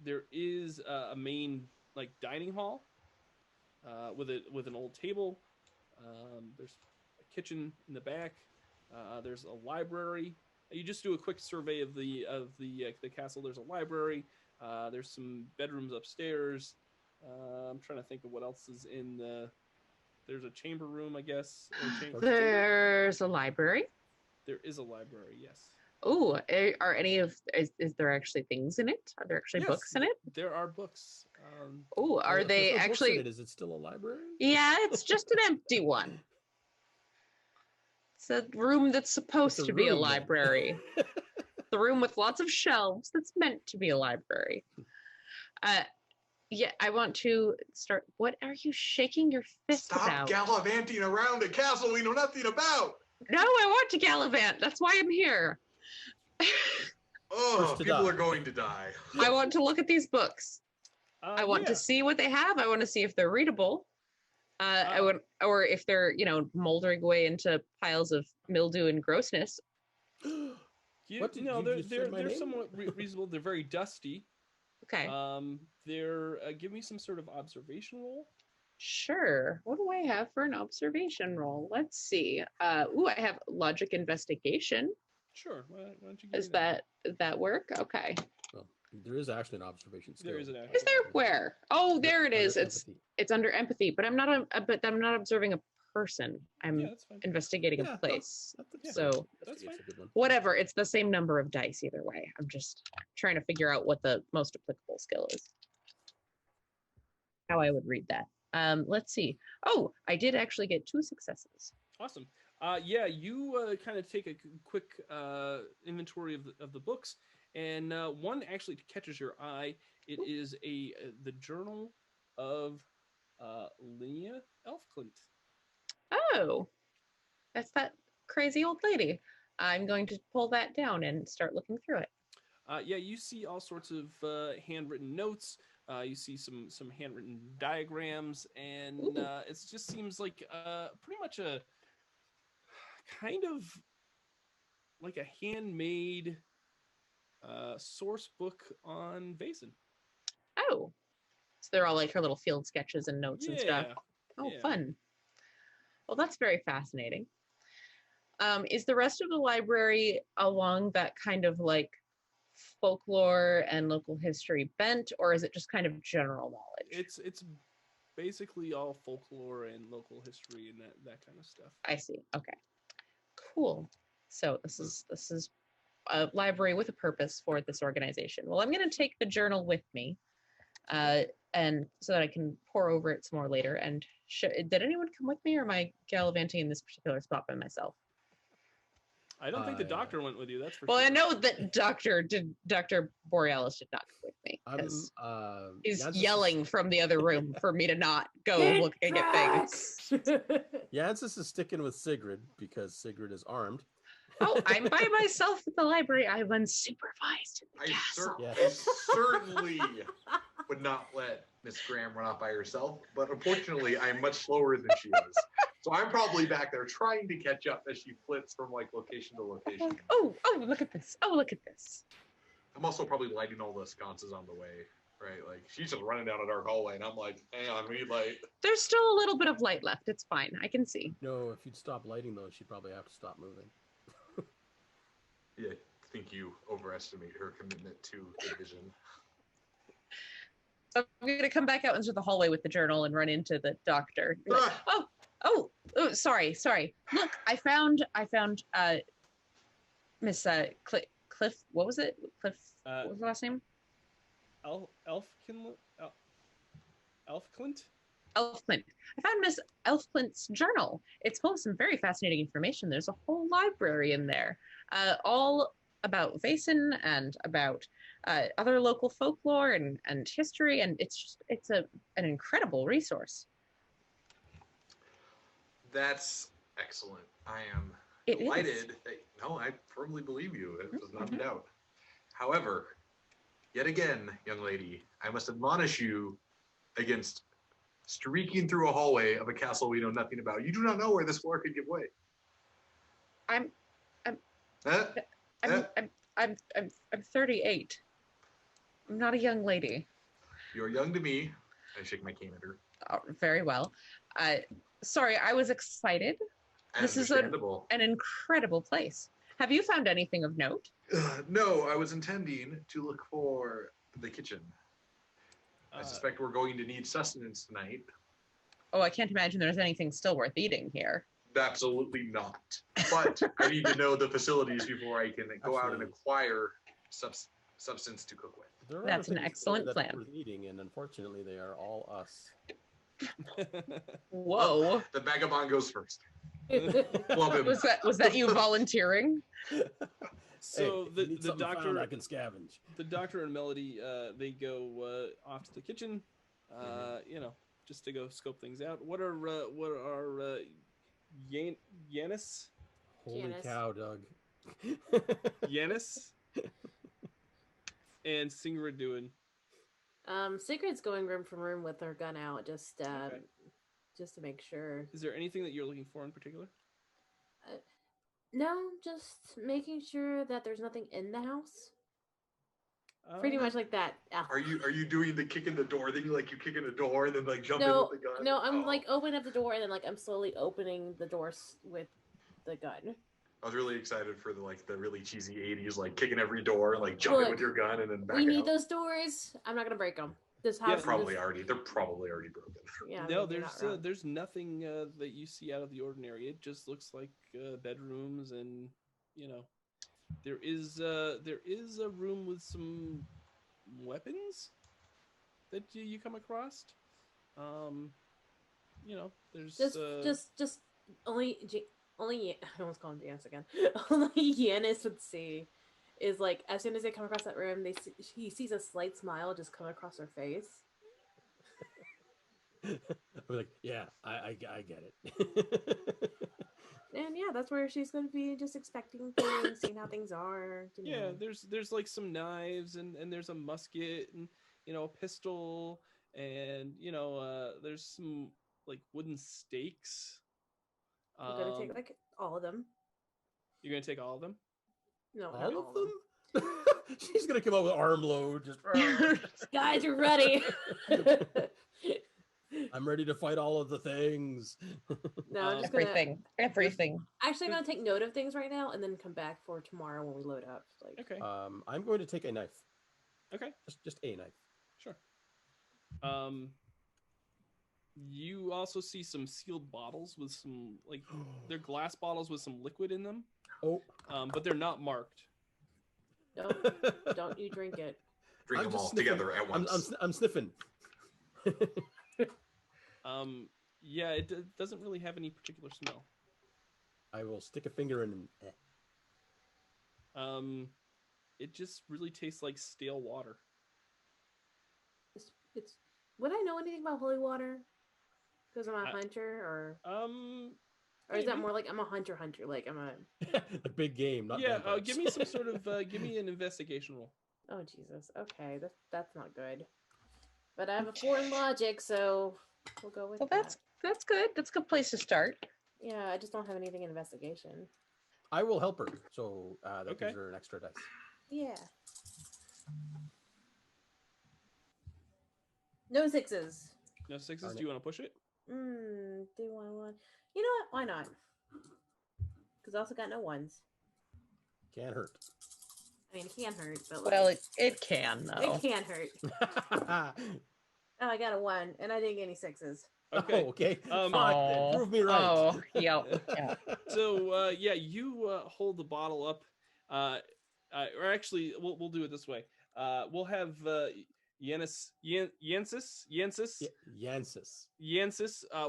There is a main like dining hall with an old table. There's a kitchen in the back. There's a library. You just do a quick survey of the castle. There's a library. There's some bedrooms upstairs. I'm trying to think of what else is in the. There's a chamber room, I guess. There's a library. There is a library, yes. Oh, are any of is there actually things in it? Are there actually Yes, books in it? There are books. Oh, are If they there's no books in actually? it, is it still a library? Yeah, it's just an empty one. It's a room that's supposed It's a to be a room, then. library. The room with lots of shelves that's meant to be a library. Yeah, I want to start. What are you shaking your fist Stop about? gallivanting around a castle we know nothing about. No, I want to gallivant. That's why I'm here. Oh, First to people die. are going to die. I want to look at these books. I want yeah. to see what they have. I want to see if they're readable. I want, or if they're, moldering away into piles of mildew and grossness. What did no, you they're just say they're, my they're name? somewhat reasonable. They're very dusty. Okay, They're give me some sort of observation roll. sure. What do I have for an observation roll? Let's see. I have logic investigation. Sure. Why don't you give Does me that? that work? Okay. Well, there is actually an observation skill. There is an Is there where? Oh, there it Under is. empathy. It's under empathy, but I'm not observing a person. I'm Yeah, that's fine. investigating Yeah, a place. That's So That's a fine. good one. whatever, it's the same number of dice either way. I'm just trying to figure out what the most applicable skill is. How I would read that. Let's see. Oh, I did actually get 2 successes. Awesome. Yeah, you kind of take a quick inventory of the books, and one actually catches your eye. It is the journal of Linnea Elfclint. Oh, that's that crazy old lady. I'm going to pull that down and start looking through it. Yeah, you see all sorts of handwritten notes. You see some handwritten diagrams, and it just seems like pretty much a kind of like a handmade source book on Vaesen. Oh, so they're all like her little field sketches and notes and stuff. Oh, yeah. fun. Well, that's very fascinating. Is the rest of the library along that kind of like folklore and local history bent, or is it just kind of general knowledge? It's basically all folklore and local history and that kind of stuff. I see. Okay, cool. So this is a library with a purpose for this organization. Well, I'm going to take the journal with me, and so that I can pore over it some more later. And did anyone come with me, or am I gallivanting in this particular spot by myself? I don't think the doctor went with you. That's for Well, sure. I know that Dr. Borealis did not come with me because he's Jancis yelling from the other room for me to not go looking at things. Jancis is sticking with Sigrid because Sigrid is armed. Oh, I'm by myself at the library. I'm unsupervised in the castle. I certainly would not let Miss Graham run off by herself, but unfortunately, I'm much slower than she is. So I'm probably back there trying to catch up as she flits from like location to location. Like, oh, look at this. Oh, look at this. I'm also probably lighting all the sconces on the way, right? Like she's just running down a dark hallway, and I'm like, hang on, we need light. There's still a little bit of light left. It's fine. I can see. No, if you'd stop lighting those, she'd probably have to stop moving. Yeah, I think you overestimate her commitment to the vision. So I'm going to come back out into the hallway with the journal and run into the doctor. Like, oh, sorry. Look, I found Miss Cliff. What was it? Cliff. What was the last name? Elfclint. Elfclint. I found Miss Elfclint's journal. It's full of some very fascinating information. There's a whole library in there, all about Vaesen and about other local folklore and history, and it's an incredible resource. That's excellent. I am It delighted. No, I firmly believe you. It was not a doubt. However, yet again, young lady, I must admonish you against streaking through a hallway of a castle we know nothing about. You do not know where this floor could give way. I'm Eh? Eh? I'm 38. I'm not a young lady. You're young to me. I shake my cane at her. Oh, very well. Sorry, I was excited. This is an incredible place. Have you found anything of note? No, I was intending to look for the kitchen. I suspect we're going to need sustenance tonight. Oh, I can't imagine there's anything still worth eating here. Absolutely not. But I need to know the facilities before I can go out and acquire substance to cook with. That's an excellent plan. We're eating, and unfortunately, they are all us. Whoa! Well, the vagabond goes first. Was that you volunteering? So hey, the doctor, I can scavenge. The doctor and Melody, they go off to the kitchen, just to go scope things out. What are Yanis? Holy Janice. cow, Doug. Yanis and Sigrid doing? Sigrid's going room from room with her gun out, just to make sure. Is there anything that you're looking for in particular? No, just making sure that there's nothing in the house. Pretty much like that. Are you doing the kick in the door thing? Like you kick in the door and then like jump in No, with the gun? no, I'm like opening up the door and then like I'm slowly opening the doors with the gun. I was really excited for the really cheesy 80s, like kicking every door and like jumping with your gun and then back We need out. those doors. I'm not gonna break them. This house They're probably already broken. Yeah. No, maybe there's nothing that you see out of the ordinary. It just looks like bedrooms, and there is a room with some weapons that you come across. There's just only I almost call him Janice again. Only Yanis would see is like as soon as they come across that room, he sees a slight smile just come across her face. We're like, yeah, I get it. And yeah, that's where she's going to be just expecting things, seeing how things are. Yeah, there's like some knives and there's a musket and a pistol and there's some like wooden stakes. I'm going to take like all of them. You're going to take all of them? No, all of them? She's going to come out with armload. Just guys, you're ready. I'm ready to fight all of the things. No, I'm just everything. Actually, I'm gonna take note of things right now and then come back for tomorrow when we load up. Like, Okay. I'm going to take a knife. Okay. Just a knife. Sure. You also see some sealed bottles with some they're glass bottles with some liquid in them. Oh. But they're not marked. Don't you drink it. Drink them all together at once. I'm sniffing. Yeah, it doesn't really have any particular smell. I will stick a finger in and it just really tastes like stale water. It's would I know anything about holy water? Because I'm a hunter, or is that more like I'm a hunter? Like I'm a the big game, not yeah. Give me some sort of give me an investigation roll. Oh Jesus. Okay, that's not good. But I have a 4 in logic, so we'll go with that. That's good. That's a good place to start. Yeah, I just don't have anything in investigation. I will help her, so that gives her an extra dice. Yeah. No sixes. No sixes. Do you want to push it? Do I want? You know what? Why not? Because I also got no ones. Can't hurt. I mean, it can hurt, but well, it can though. It can hurt. Oh, I got a 1, and I didn't get any 6s. Okay. Oh, okay. Prove me right. Oh, yeah. So, you hold the bottle up, or actually, we'll do it this way. We'll have Yanis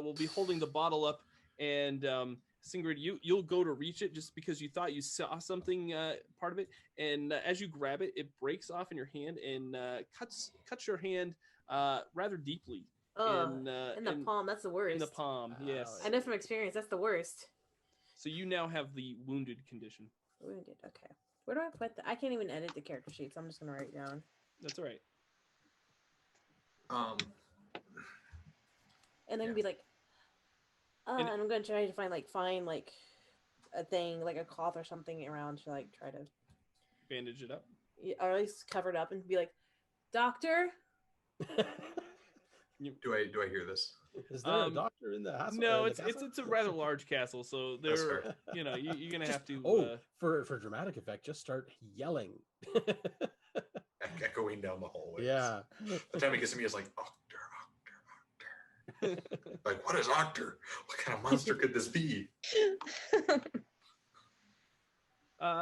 will be holding the bottle up, and Sigrid, you'll go to reach it just because you thought you saw something part of it, and as you grab it, it breaks off in your hand and cuts your hand rather deeply. In the palm, that's the worst. In the palm, yes. I know from experience, that's the worst. So you now have the wounded condition. Wounded, okay. Where do I put I can't even edit the character sheet, so I'm just going to write it down. That's all right. and then Yeah. be like, And- and I'm gonna try to find like a thing, like a cloth or something around to like try to, Bandage it up. or at least cover it up and be like, doctor. Do I hear this? Is there a doctor in the house? No, it's a rather large castle, so That's there, fair. you're gonna have to. For dramatic effect, just start yelling. Echoing down the hallway. Yeah. The time it gets to me is like, Octor, Octor, Octor. Like, what is Octor? What kind of monster could this be?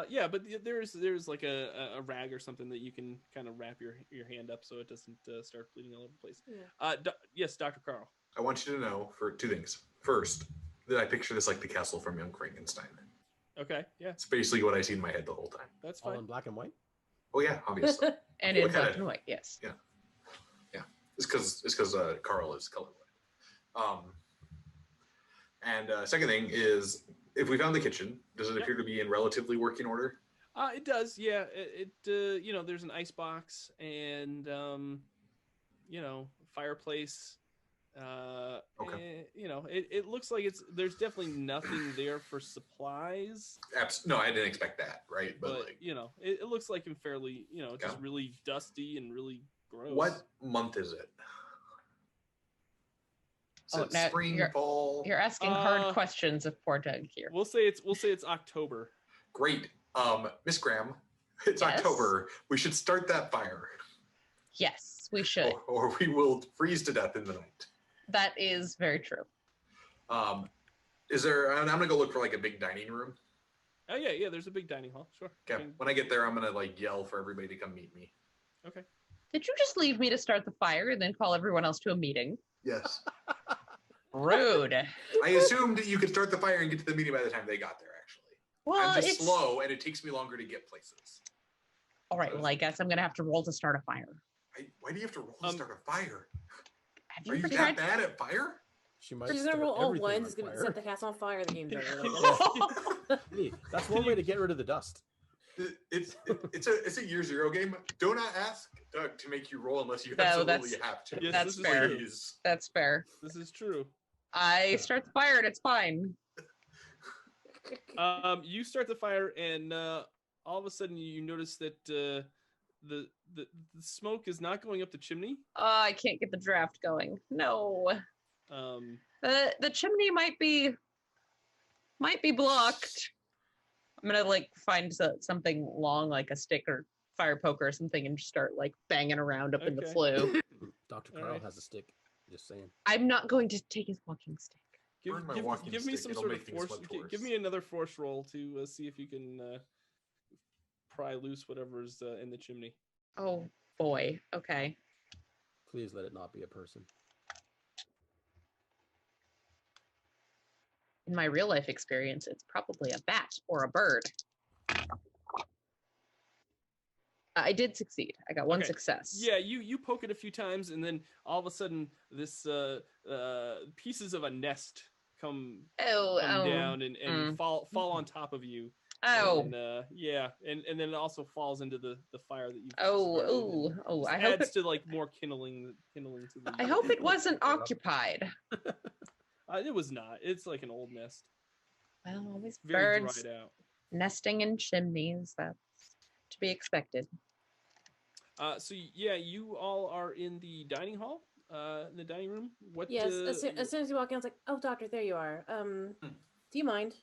Yeah, but there's like a rag or something that you can kind of wrap your hand up so it doesn't start bleeding all over the place. Yeah. Yes, Dr. Carl. I want you to know for two things. First, that I picture this like the castle from Young Frankenstein. Okay, yeah, It's basically what I see in my head the whole time. that's All fine. in black and white. Oh yeah, obviously. And in What black kinda- and white, yes. It's because Carl is colorblind. And second thing is, if we found the kitchen, does it Yeah. appear to be in relatively working order? It does, yeah. It there's an ice box and fireplace. Okay. It looks like there's definitely nothing there for supplies, No, I didn't expect that, right? but like, it looks like it's fairly, just Yeah. really dusty and really gross. what month is it? Is Oh, it now spring, you're- fall? You're asking hard questions of poor Doug here. We'll say it's October. Great. Miss Graham, it's Yes? October. We should start that fire, Yes, we should. or we will freeze to death in the night. That is very true. Is there? I'm gonna go look for like a big dining room. Oh yeah, there's a big dining hall. Sure. Okay. When I get there, I'm gonna like yell for everybody to come meet me. Okay. Did you just leave me to start the fire and then call everyone else to a meeting? Yes. Rude. I assumed you could start the fire and get to the meeting by the time they got there. Actually, Well, I'm just it's slow, and it takes me longer to get places. all right. Well, I guess I'm gonna have to roll to start a fire. Why do you have to roll to start a fire? Have Are you you ever that tried? bad at fire? She might. She's gonna start roll all everything ones. on Is gonna fire. set the castle on fire. The game's over. Hey, that's one way to get rid of the dust. It's a year zero game. Do not ask Doug to make you roll unless you No, absolutely that's- have to. Yes, That's this is fair. true. Please. That's fair. This is true. I start the fire and it's fine. You start the fire, and all of a sudden you notice that the smoke is not going up the chimney. I can't get the draft going. No. Um, The chimney might be blocked. I'm gonna like find something long, like a stick or fire poker or something, and just start like banging around up in the Okay. flue. Dr. All Carl right. has a stick. Just saying. I'm not going to take his walking stick. give, Burn my give, walking give me stick, some it'll sort of make things force. much Give worse. me another force roll to see if you can pry loose whatever's in the chimney. Oh boy. Okay. Please let it not be a person. In my real life experience, it's probably a bat or a bird. I did succeed. I got one Okay. success. Yeah, you poke it a few times, and then all of a sudden, this pieces of a nest come Oh. down and fall on top of you. Oh. And, and then it also falls into the fire that you. Oh. I hope adds to like more kindling to the. I hope it wasn't occupied. It was not. It's like an old nest, Well, always very birds dried out. nesting in chimneys. That's to be expected. So yeah, you all are in the dining hall, in the dining room. What? Yes. As soon as you walk in, I was like, "Oh, doctor, there you are. Do you mind?"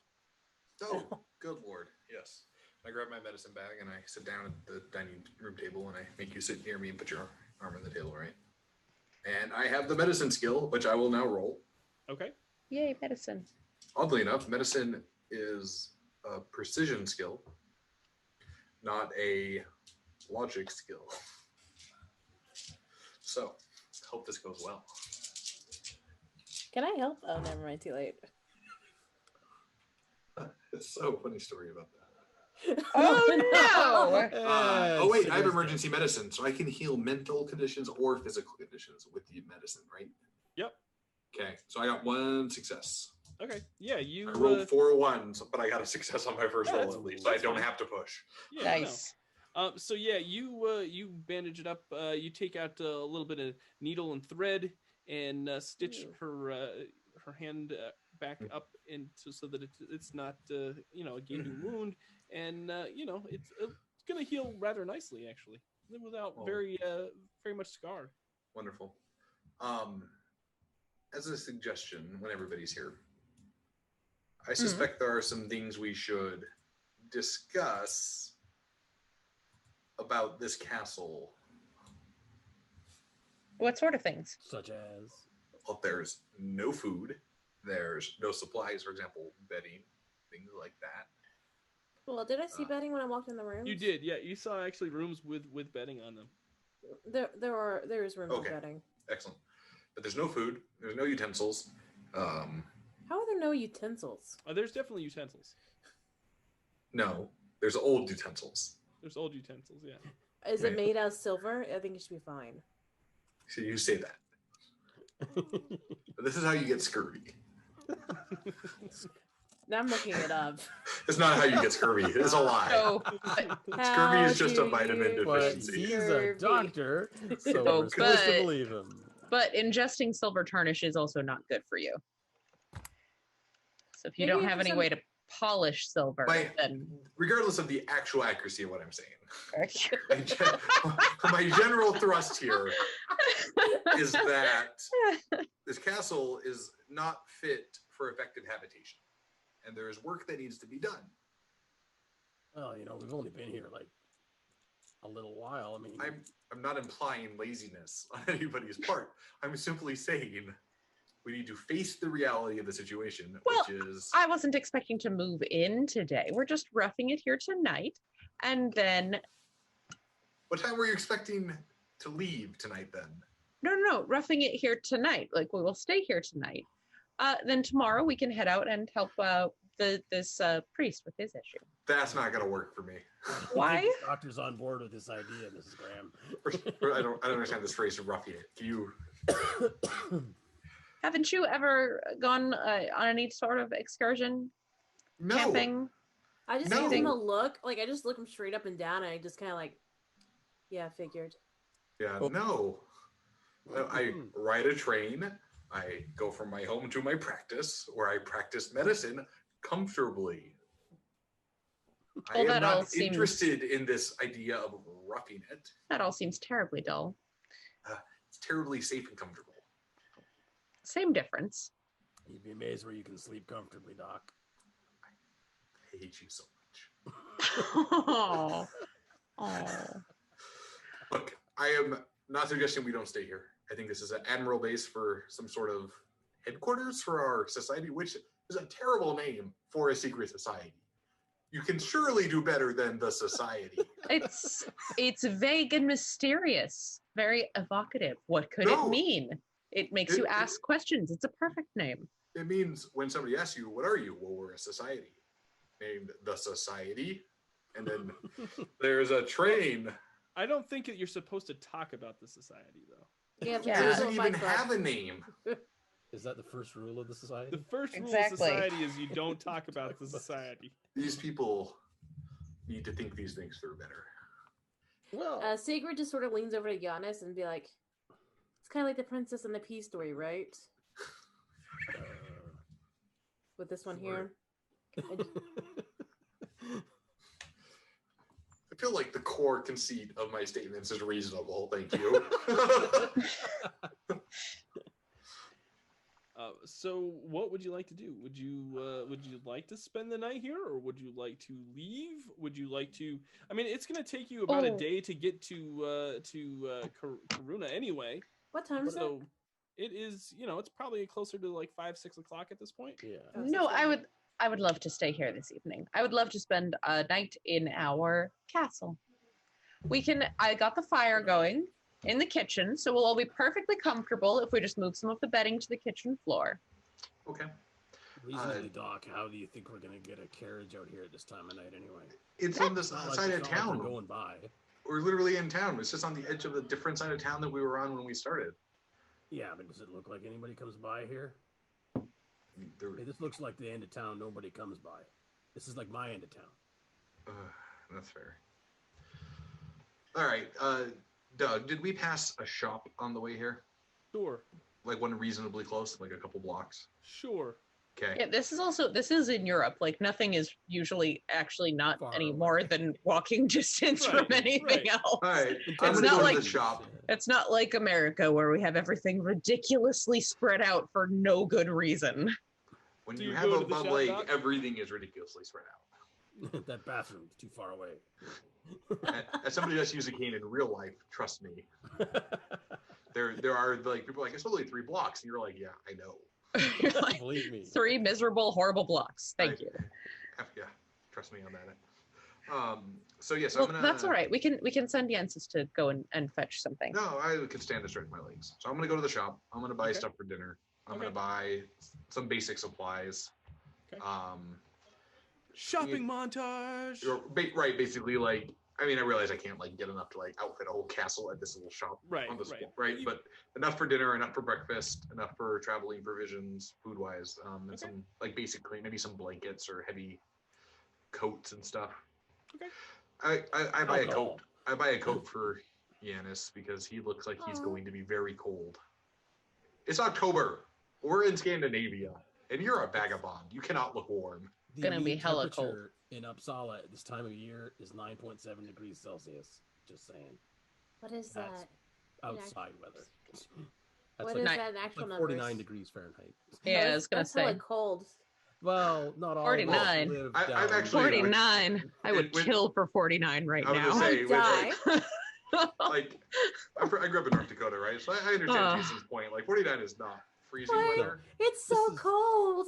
Oh, good lord. Yes. I grab my medicine bag and I sit down at the dining room table and I make you sit near me and put your arm on the table, right? And I have the medicine skill, which I will now roll. Okay. Yay, medicine. Oddly enough, medicine is a precision skill, not a logic skill. So, hope this goes well. Can I help? Oh, never mind. Too late. It's so funny story about that. Oh no! Oh wait, I have emergency medicine, so I can heal mental conditions or physical conditions with the medicine, right? Yep. Okay, so I got one success. Okay. Yeah, you. I rolled 4 ones, but I got a success on my first Yeah, roll that's- at least. So I that's don't fine. have to push. Yeah, Nice. no. So yeah, you bandage it up. You take out a little bit of needle and thread, and stitch her hand back up into so that it's not a gaping wound, and it's going to heal rather nicely actually, without very much scar. Wonderful. As a suggestion, when everybody's here, I suspect there are some things we should discuss about this castle. What sort of things? Such as? Well, there's no food, there's no supplies, for example, bedding, things like that. Well, did I see bedding when I walked in the room? You did, yeah. You saw actually rooms with bedding on them. There is room for bedding. Excellent. But there's no food, there's no utensils. How are there no utensils? There's definitely utensils. No, there's old utensils. There's old utensils, yeah. Is it made out of silver? I think it should be fine. So you say that. But this is how you get scurvy. Now I'm looking it up. It's not how you get scurvy. It's a lie. Oh, Scurvy is just a vitamin deficiency. He's a doctor, so we're supposed to believe him. but ingesting silver tarnish is also not good for you. So if you don't have any way to polish silver, then regardless of the actual accuracy of what I'm saying, my general thrust here is that this castle is not fit for effective habitation, and there is work that needs to be done. Well, we've only been here like a little while. I mean, I'm not implying laziness on anybody's part. I'm simply saying we need to face the reality of the situation, which is... I wasn't expecting to move in today. We're just roughing it here tonight, and then... What time were you expecting to leave tonight, then? No, roughing it here tonight. Like, we will stay here tonight. Then tomorrow we can head out and help this priest with his issue. That's not going to work for me. Why? The doctor's on board with this idea, Mrs. Graham. I don't understand this phrase of roughing it. Can you... Haven't you ever gone on any sort of excursion? No. Camping? I just give him a look. Like, I just look him straight up and down, and I just kind of like, yeah, figured. Yeah, no. I ride a train. I go from my home to my practice, where I practice medicine comfortably. Well, I am not interested in this idea of roughing it. That all seems terribly dull. It's terribly safe and comfortable. Same difference. You'd be amazed where you can sleep comfortably, Doc. I hate you so much. Oh. Look, I am not suggesting we don't stay here. I think this is an admirable base for some sort of headquarters for our society, which is a terrible name for a secret society. You can surely do better than the society. It's vague and mysterious, very evocative. What could it mean? It makes you ask questions. It's a perfect name. It means when somebody asks you, what are you? Well, we're a society named the Society. And then there's a train. I don't think that you're supposed to talk about the society, though. Yeah, it doesn't even have a name. Is that the first rule of the society? The first rule of society is you don't talk about the society. These people need to think these things through better. Well, Sigrid just sort of leans over to Giannis and be like, it's kind of like the Princess and the Pea story, right? With this one here. I feel like the core conceit of my statements is reasonable. Thank you. So what would you like to do? Would you like to spend the night here, or would you like to leave? Would you like to? I mean, it's going to take you about a day to get to Karuna anyway. What time is it? So it is, it's probably closer to like 5-6 o'clock at this point. Yeah. No, I would love to stay here this evening. I would love to spend a night in our castle. I got the fire going in the kitchen, so we'll all be perfectly comfortable if we just move some of the bedding to the kitchen floor. Okay. Reasonably, Doc, how do you think we're going to get a carriage out here at this time of night anyway? It's on the side of town. We're going by. We're literally in town. It's just on the edge of a different side of town that we were on when we started. Yeah, but does it look like anybody comes by here? Hey, this looks like the end of town nobody comes by. This is like my end of town. That's fair. All right. Doug, did we pass a shop on the way here? Sure. like one reasonably close, like a couple blocks? Sure. Okay. Yeah, this is in Europe. Like nothing is usually actually not Far any away. more than walking distance from Right, anything right. else. All right. I'm It's gonna not go like- to the shop. It's not like America where we have everything ridiculously spread out for no good reason. When Do you you have go a to the Bud shop, Light, Doc? everything is ridiculously spread out. That bathroom's too far away. As somebody that's using cane in real life, trust me, there are like people like it's only 3 blocks, and you're like, yeah, I know. You're like, Believe me. 3 miserable, horrible blocks. Thank you. Yeah, trust me on that. So yes, Well, I'm gonna. that's all right. We can send Jensis to go and fetch something. No, I can stand to stretch my legs. So I'm gonna go to the shop. I'm gonna buy Okay. stuff for dinner. I'm Okay. gonna buy some basic supplies. Okay. Um, Shopping montage. right, basically like. I mean, I realize I can't like get enough to like outfit a whole castle at this little shop Right, on the right. spot, right? But enough for dinner, enough for breakfast, enough for traveling provisions, food wise, and Okay. some like basically maybe some blankets or heavy coats and stuff. Okay. I buy a Alcohol. coat. I buy a coat for Yanis because he looks like he's Aw. going to be very cold. It's October. We're in Scandinavia, and you're a vagabond. You cannot look warm. The Gonna be mean hella cold. temperature in Uppsala at this time of year is 9.7 degrees Celsius. Just saying. What is That's that? Outside weather. That's What like, is Nine- that in actual like numbers? 49 degrees Fahrenheit. Yeah, I was gonna That's say hella cold. Well, not all 49. of us live I'm down actually- 49. I would When- kill for 49 right I was now. gonna say, I with, die. like I grew up in North Dakota, right? So I understand Jason's point. Like 49 is not freezing What? weather. It's so This is- cold.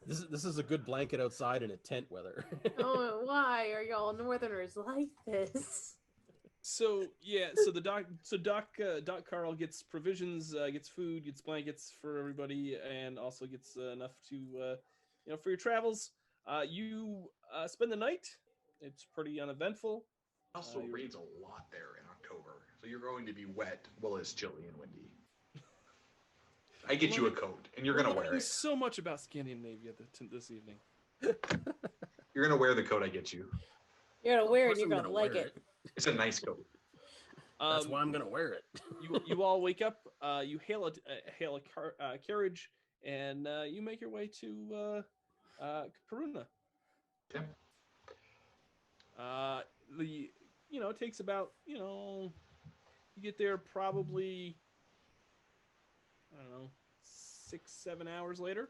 This is a good blanket outside in a tent weather. Oh, why are y'all Northerners like this? So yeah, so Doc Carl gets provisions, gets food, gets blankets for everybody, and also gets enough to for your travels. You spend the night. It's pretty uneventful. Also you're- rains a lot there in October, so you're going to be wet. Well, it's chilly and windy. I get you a coat, and you're We're gonna wear learning it. so much about Scandinavia this evening. You're gonna wear the coat I get you. You're gonna wear it and Of you're course I'm gonna like wear it. It's a nice coat. That's why I'm gonna wear it. You all wake up. You hail a carriage, and you make your way to Karuna. Okay. It takes about you get there probably I don't know 6-7 hours later.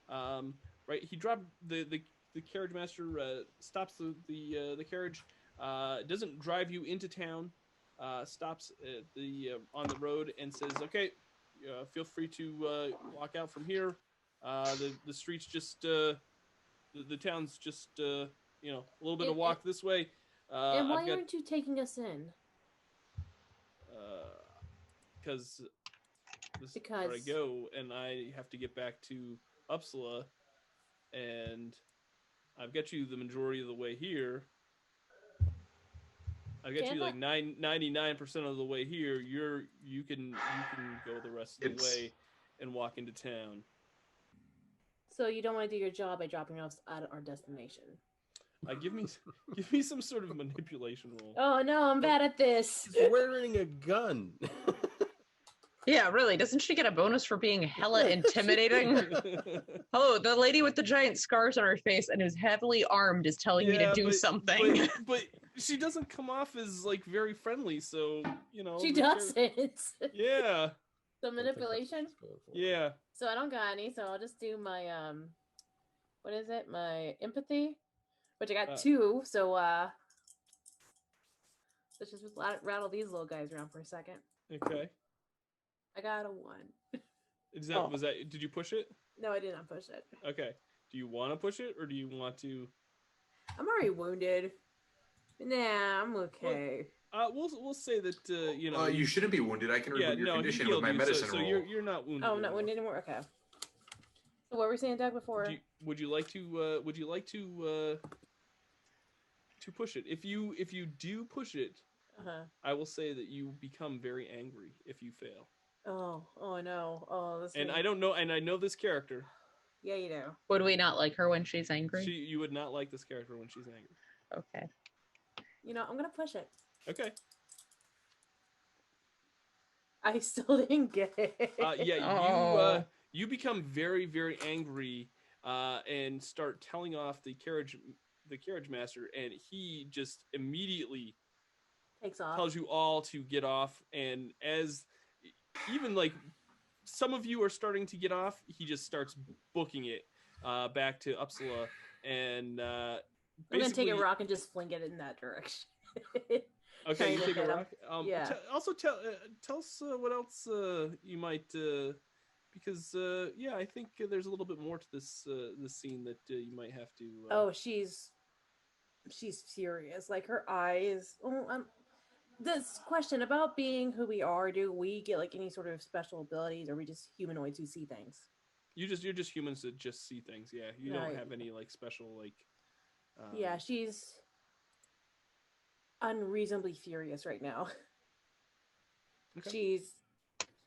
Right, he dropped the carriage master stops the carriage. Doesn't drive you into town. Stops at on the road and says, "Okay, feel free to walk out from here. The streets just the town's just a little bit of walk this way." And why I've got aren't you taking us in? because this is where I Because- go, and I have to get back to Uppsala, and I've got you the majority of the way here. I've got Okay, you I like 99% of the way here. You can go the rest of the It's- way and walk into town. So you don't want to do your job by dropping us at our destination. Give me some sort of manipulation roll. Oh no, I'm bad at this. He's wearing a gun. Yeah, really. Doesn't she get a bonus for being hella intimidating? Hello, the lady with the giant scars on her face and who's heavily armed is telling me to Yeah, do something. but she doesn't come off as like very friendly, so She the doesn't. Yeah, The manipulation. yeah. So I don't got any, so I'll just do my what is it? My empathy, which I got 2. So let's just rattle these little guys around for a second. Okay. I got a 1. Is that Oh. was that? Did you push it? No, I did not push it. Okay. Do you want to push it, or do you want to? I'm already wounded. Nah, I'm okay. We'll say that You shouldn't be wounded. I can remove your he condition healed with my you, medicine so roll. you're not wounded. Oh, I'm not wounded anymore. Okay. So what were we saying, Doug? Before? Would you like to push it? If you do push it, I will say that you become very angry if you fail. Oh no. Oh, this. And I don't know, and I know this character. Yeah, you do. Would we not like her when she's angry? You would not like this character when she's angry. Okay. You know, I'm gonna push it. Okay. I still didn't get it. Oh. You become very, very angry and start telling off the carriage master, and he just immediately Takes off. tells you all to get off. And as even like some of you are starting to get off, he just starts booking it back to Uppsala, and I'm gonna take a rock and just fling it in that direction. Okay, you Trying to take a hit him. rock. Yeah. Also tell us what else you might because I think there's a little bit more to this scene that you might have to. Oh, she's furious. Like her eyes. This question about being who we are. Do we get like any sort of special abilities, or are we just humanoids who see things? You're just humans that just see things. Yeah, you don't have any like special like. Yeah, she's unreasonably furious right now. Okay.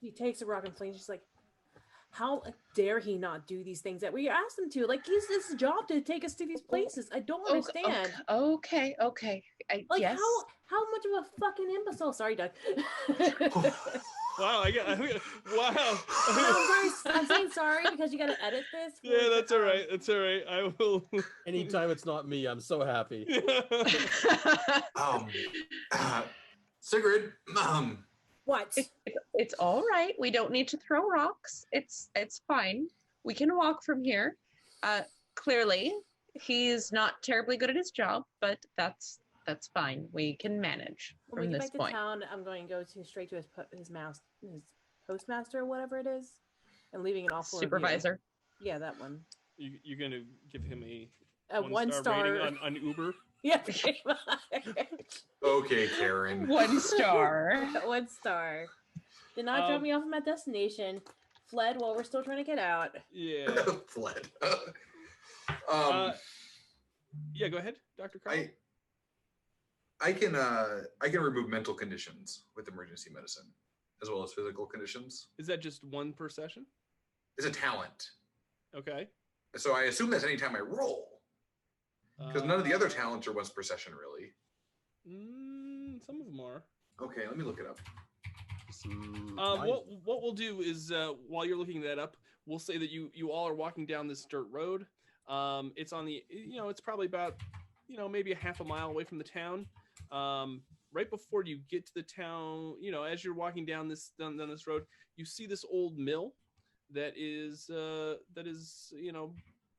She takes a rock and flings. She's like, how dare he not do these things that we asked him to? Like, it's his job to take us to these places. I don't understand. Okay. Like, Yes. how much of a fucking imbecile? Sorry, Doug. Wow! Wow! I'm saying sorry because you got to edit this. Yeah, that's all right. That's all right. I will. Anytime it's not me, I'm so happy. Sigrid, What? It's all right. We don't need to throw rocks. It's fine. We can walk from here. Clearly, he's not terribly good at his job, but that's fine. We can manage When from we get this back point. to town, I'm going to go straight to his postmaster or whatever it is, and leaving an awful Supervisor. Review. Yeah, that one. You're gonna give him a one star rating on Uber. Yeah, pretty much. okay, Karen. 1 star. 1 star. Did not drop me off at my destination. Fled while we're still trying to get out. Yeah. Fled. Yeah, go ahead, Dr. Carl. I can remove mental conditions with emergency medicine, as well as physical conditions. Is that just one per session? It's a talent. Okay. So I assume that's anytime I roll. Because none of the other talents are once per session, really. Some of them are. Okay, let me look it up. What we'll do is while you're looking that up, we'll say that you all are walking down this dirt road. It's on the it's probably about maybe a half a mile away from the town. Right before you get to the town, as you're walking down this road, you see this old mill that is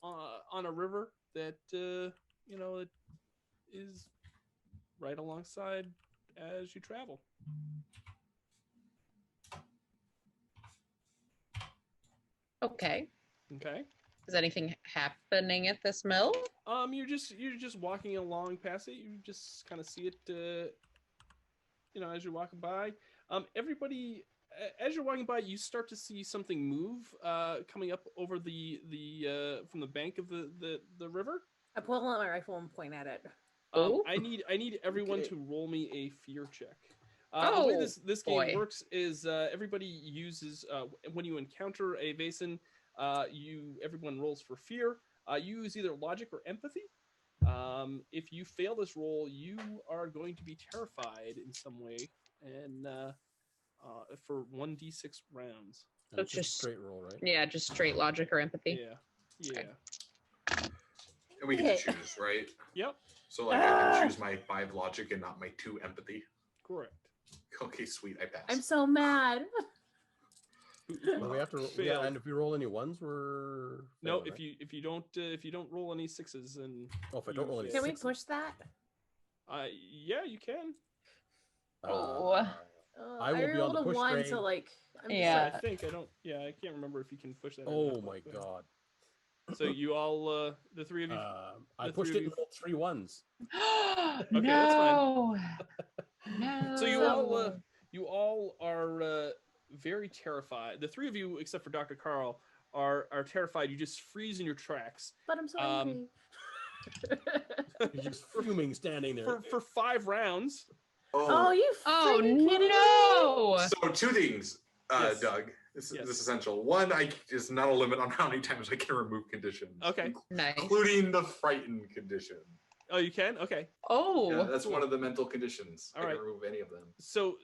on a river that it is right alongside as you travel. Okay. Okay. Is anything happening at this mill? You're just walking along past it. You just kind of see it, as you're walking by. Everybody, as you're walking by, you start to see something move, coming up over the from the bank of the river. I pull out my rifle and point at it. I need everyone to roll me a fear check. The way this game works is everybody uses when you encounter a Vaesen, everyone rolls for fear. You use either logic or empathy. If you fail this roll, you are going to be terrified in some way, and for 1d6 rounds. So it's just straight roll, right? Yeah, just straight logic or empathy. Yeah. Okay. And we get to choose, right? Yep. So I can choose my 5 logic and not my 2 empathy. Correct. Okay, sweet. I pass. I'm so mad. Well, we have to. Yeah, and if we roll any ones, we're no. failing, If you don't roll any 6s, and if I don't roll any Can we sixes. push that? yeah, you can. I will be on the push 1 train. to like. Yeah. I think I don't. Yeah, I can't remember if you can push that. Oh or not, my but- god! So you all, the 3 of you. I the pushed three it of and rolled 3 ones. Okay, that's fine. No. So you all are very terrified. The 3 of you, except for Dr. Carl, are terrified. You just freeze in your tracks. But I'm so angry. You're just fuming, standing there. For 5 rounds. Oh, you Oh freaking kidding me? no! So 2 things, Yes. Doug. This Yes. is essential. 1, is not a limit on how many times I can remove conditions. Okay. Nice. Including the frightened condition. Oh, you can? Okay. Oh. Yeah, that's one of the mental conditions. All I can right. remove any of them. So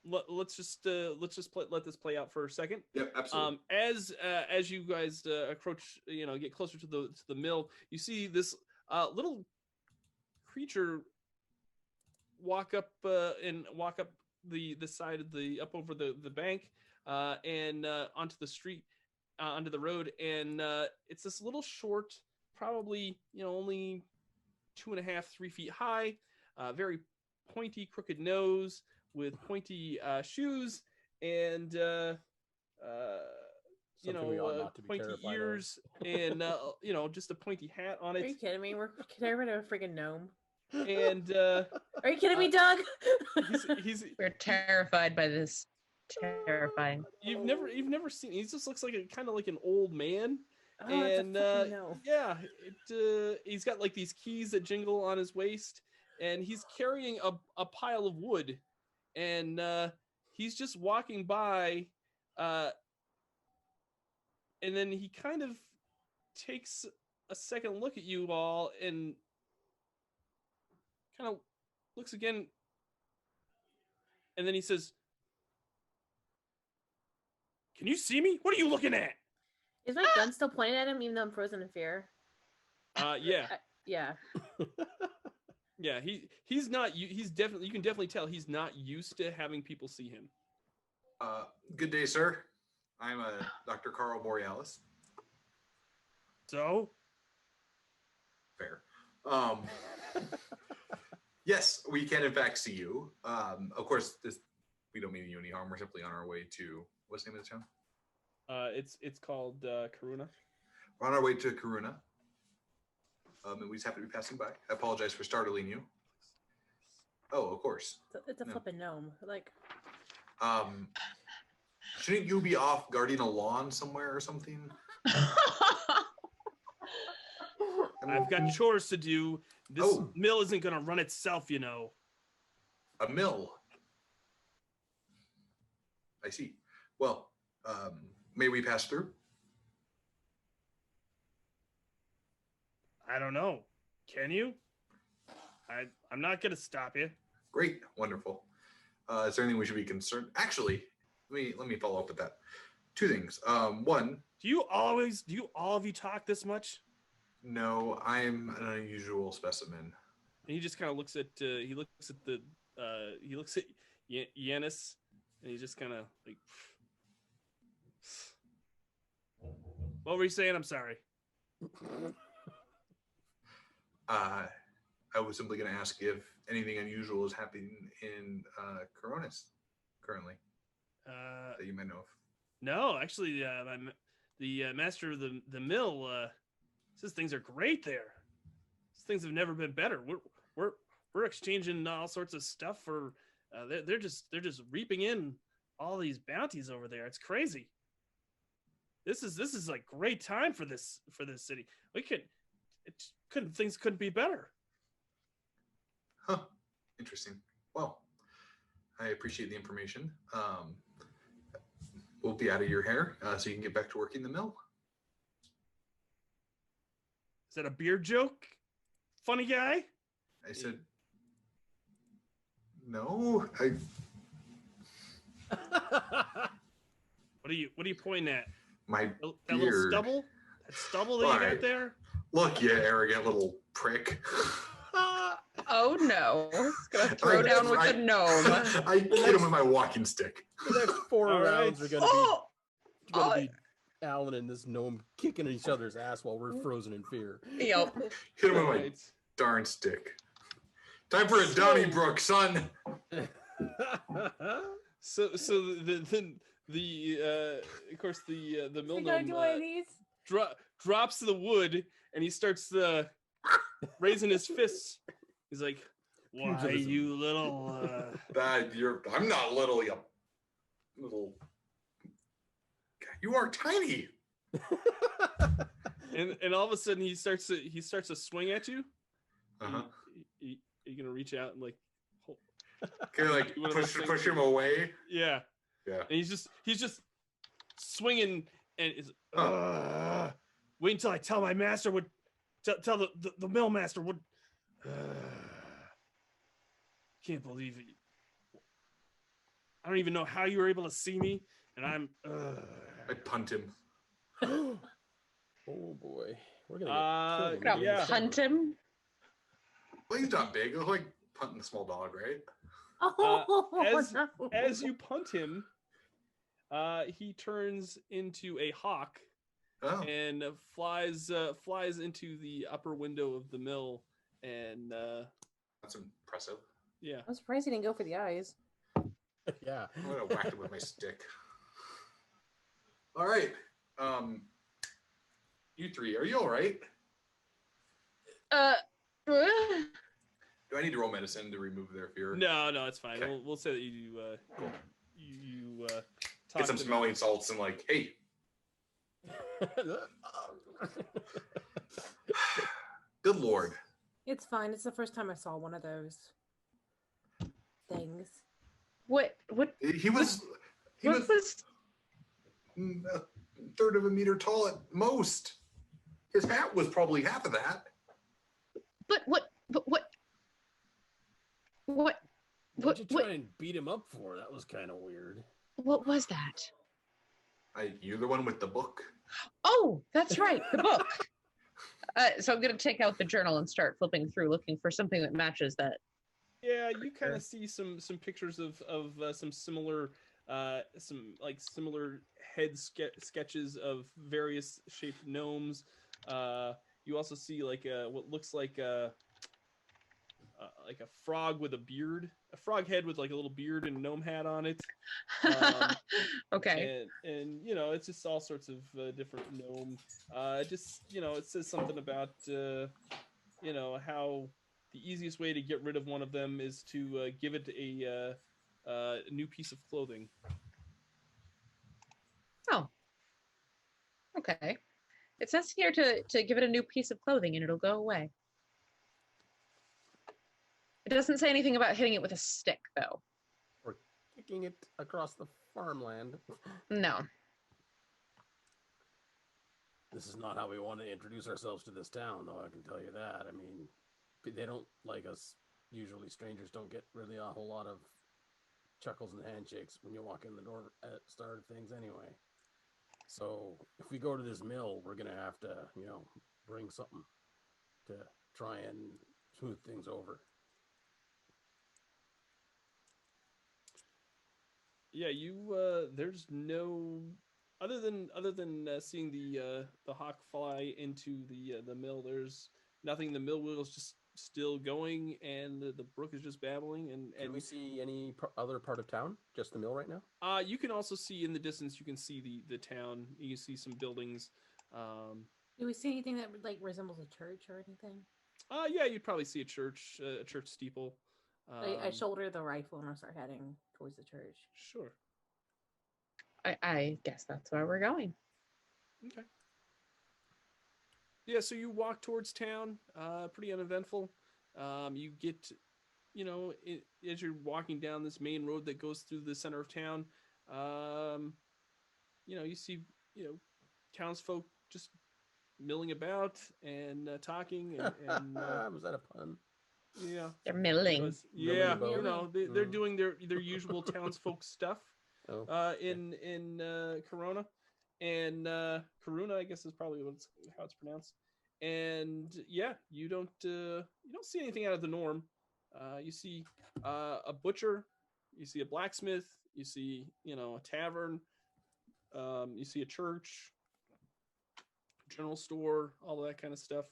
let's just let this play out for a second. Yep, absolutely. As you guys approach, get closer to the mill, you see this little creature walk up the side of up over the bank and onto the street, onto the road, and it's this little short, probably only 2.5, 3 feet high, very pointy, crooked nose with pointy shoes and Something we ought not to be pointy terrified of. ears and just a pointy hat on Are you it. kidding me? We're terrified of a freaking gnome. And Are you kidding me, Doug? We're terrified by this. Terrifying. You've never seen. He just looks like kind of like an old man. Oh, it's a And freaking gnome. yeah, he's got like these keys that jingle on his waist, and he's carrying a pile of wood, and he's just walking by, and then he kind of takes a second look at you all and kind of looks again, and then he says, "Can you see me? What are you looking at?" Is my gun still pointed at him, even though I'm frozen in fear? Yeah. Yeah. Yeah, he's not. He's definitely. You can definitely tell he's not used to having people see him. Good day, sir. I'm Dr. Carl Borealis. So, Fair. Yes, we can in fact see you. Of course, we don't mean you any harm. We're simply on our way to what's the name of the town? it's called Karuna. We're on our way to Karuna. And we just happen to be passing by. I apologize for startling you. Oh, of course. It's a flippin' gnome. Like, shouldn't you be off guarding a lawn somewhere or something? I've got chores to do. This mill isn't gonna run itself, A mill. I see. Well, may we pass through? I don't know. Can you? I'm not gonna stop you. Great, wonderful. Is there anything we should be concerned? Actually, let me follow up with that. Two things. One. Do you all of you talk this much? No, I'm an unusual specimen. And he just kind of looks at Yanis, and he's just kind of like, what were you saying? I'm sorry. I was simply going to ask if anything unusual is happening in Coronis currently that you might know of. No, actually, the master of the mill says things are great there. Things have never been better. We're exchanging all sorts of stuff for. They're just reaping in all these bounties over there. It's crazy. This is like great time for this city. Things couldn't be better. Huh. Interesting. Well, I appreciate the information. We'll be out of your hair so you can get back to working the mill. Is that a beard joke? Funny guy? I said, no. What are you pointing at? My that beard. Little stubble? That stubble that you got there? Look, you arrogant little prick. Oh no. He's gonna throw down with the gnome. I hit him with my walking stick. The next 4 All rounds right. are gonna be Alan and this gnome kicking each other's ass while we're frozen in fear. Yep. Hit him with my Right. darn stick. Time for a Donnybrook, son. So the of course the mill we gotta gnome do one of these. drops the wood and he starts raising his fists. He's like, "Why, Pugilism. you little?" I'm not little, you little. You are tiny. And all of a sudden he starts to swing at you. Uh-huh. You gonna reach out and like, Can I like One of those things push him away? yeah. Yeah. And he's just swinging and is wait until I tell my master would tell the mill master would. Can't believe it. I don't even know how you were able to see me, and I'm. I punt him. Oh boy, we're gonna get killed. when we Gonna get this punt over. him. Well, he's not big. It's like punting a small dog, right? as- no. As you punt him, he turns into a hawk Oh, and flies into the upper window of the mill, and that's impressive. yeah. I'm surprised he didn't go for the eyes. Yeah. I'm gonna whack him with my stick. All right. You three, are you all right? Do I need to roll medicine to remove their fear? No, it's fine. Okay. We'll say that you talk Get some to them. smelling salts and like, hey, good lord. It's fine. It's the first time I saw one of those things. What He was was a third of a meter tall at most. His hat was probably half of that. What'd you try and beat him up for? That was kind of weird. what was that? You're the one with the book. Oh, that's right, the book. So I'm going to take out the journal and start flipping through, looking for something that matches that. Yeah, you kind of see some pictures of some similar similar head sketches of various shaped gnomes. You also see like what looks like a frog with a beard, a frog head with like a little beard and gnome hat on it. Okay. And you know, it's just all sorts of different gnome. It says something about how the easiest way to get rid of one of them is to give it a new piece of clothing. Oh. Okay. It says here to give it a new piece of clothing and it'll go away. It doesn't say anything about hitting it with a stick, though. Or kicking it across the farmland. No. This is not how we want to introduce ourselves to this town, though, I can tell you that. I mean, they don't like us. Usually strangers don't get really a whole lot of chuckles and handshakes when you walk in the door at the start of things anyway. So if we go to this mill, we're going to have to, bring something to try and smooth things over. Yeah, there's no other than seeing the hawk fly into the mill. There's nothing. The mill wheel is just still going, and the brook is just babbling. And Can we see any other part of town? Just the mill right now? You can also see in the distance. You can see the town. You can see some buildings. Do we see anything that like resembles a church or anything? Yeah, you'd probably see a church steeple. I shoulder the rifle and I start heading towards the church. Sure. I guess that's where we're going. Okay. Yeah, so you walk towards town, pretty uneventful. You get, as you're walking down this main road that goes through the center of town, you see, townsfolk just milling about and talking and Was that a pun? yeah. They're milling. Yeah, about. they're doing their usual townsfolk stuff. Oh, In Corona, and Karuna, I guess is probably how it's pronounced. And yeah, you don't see anything out of the norm. You see a butcher, you see a blacksmith, you see a tavern, you see a church, general store, all that kind of stuff.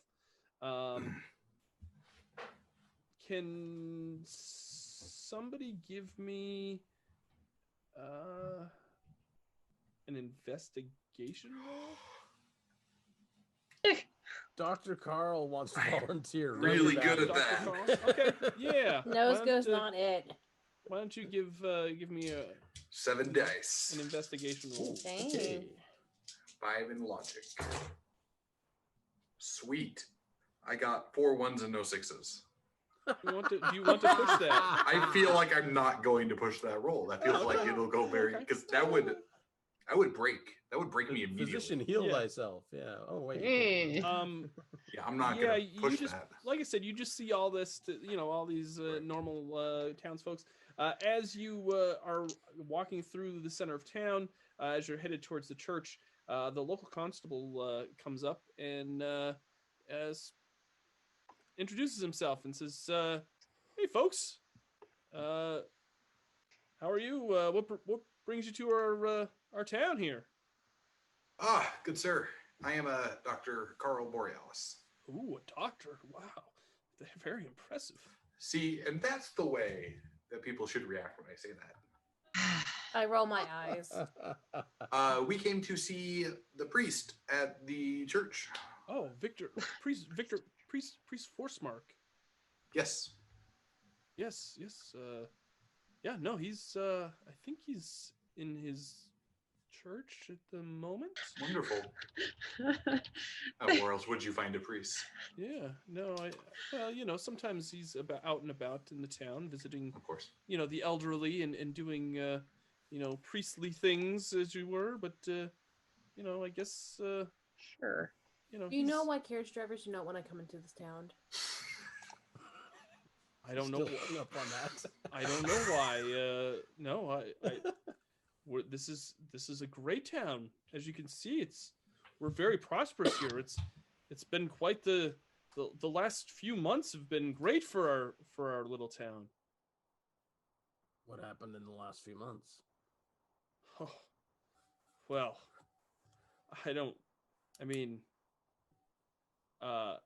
Can somebody give me an investigation roll? Dr. Carl wants to volunteer. Really good at Dr. that. Carl? Okay, yeah. Nose goes not it. Why don't you give me 7 dice. an investigation roll? Dang. 5 in logic. Sweet. I got 4 1s and no 6s. Do you want to push that? I feel like I'm not going to push that roll. That feels like Okay. it'll go very Okay. because that would That would break me immediately. Physician, heal Yeah. thyself. Yeah. Oh wait. Yeah, I'm not Yeah, gonna you push just, that. like I said, you just see all this, all these Right. normal townsfolks. As you are walking through the center of town, as you're headed towards the church, the local constable comes up and introduces himself and says, "Hey, folks, how are you? What brings you to our town here?" Ah, good sir. I am Dr. Carl Borealis. Ooh, a doctor! Wow, they're very impressive. See, and that's the way that people should react when I say that. I roll my eyes. We came to see the priest at the church. Oh, Victor Forcemark. Yes. Yes. Yeah, no, he's I think he's in his church at the moment. Wonderful. Where else would you find a priest? Yeah, no, sometimes he's out and about in the town visiting, Of course. The elderly and doing priestly things, as you were, but I guess Sure. Do you know why carriage drivers do not want to come into this town? I don't know. Still hung up on that. I don't know why. No, this is a great town. As you can see, we're very prosperous here. It's been quite the last few months have been great for our little town. What happened in the last few months? Oh, well, I mean, I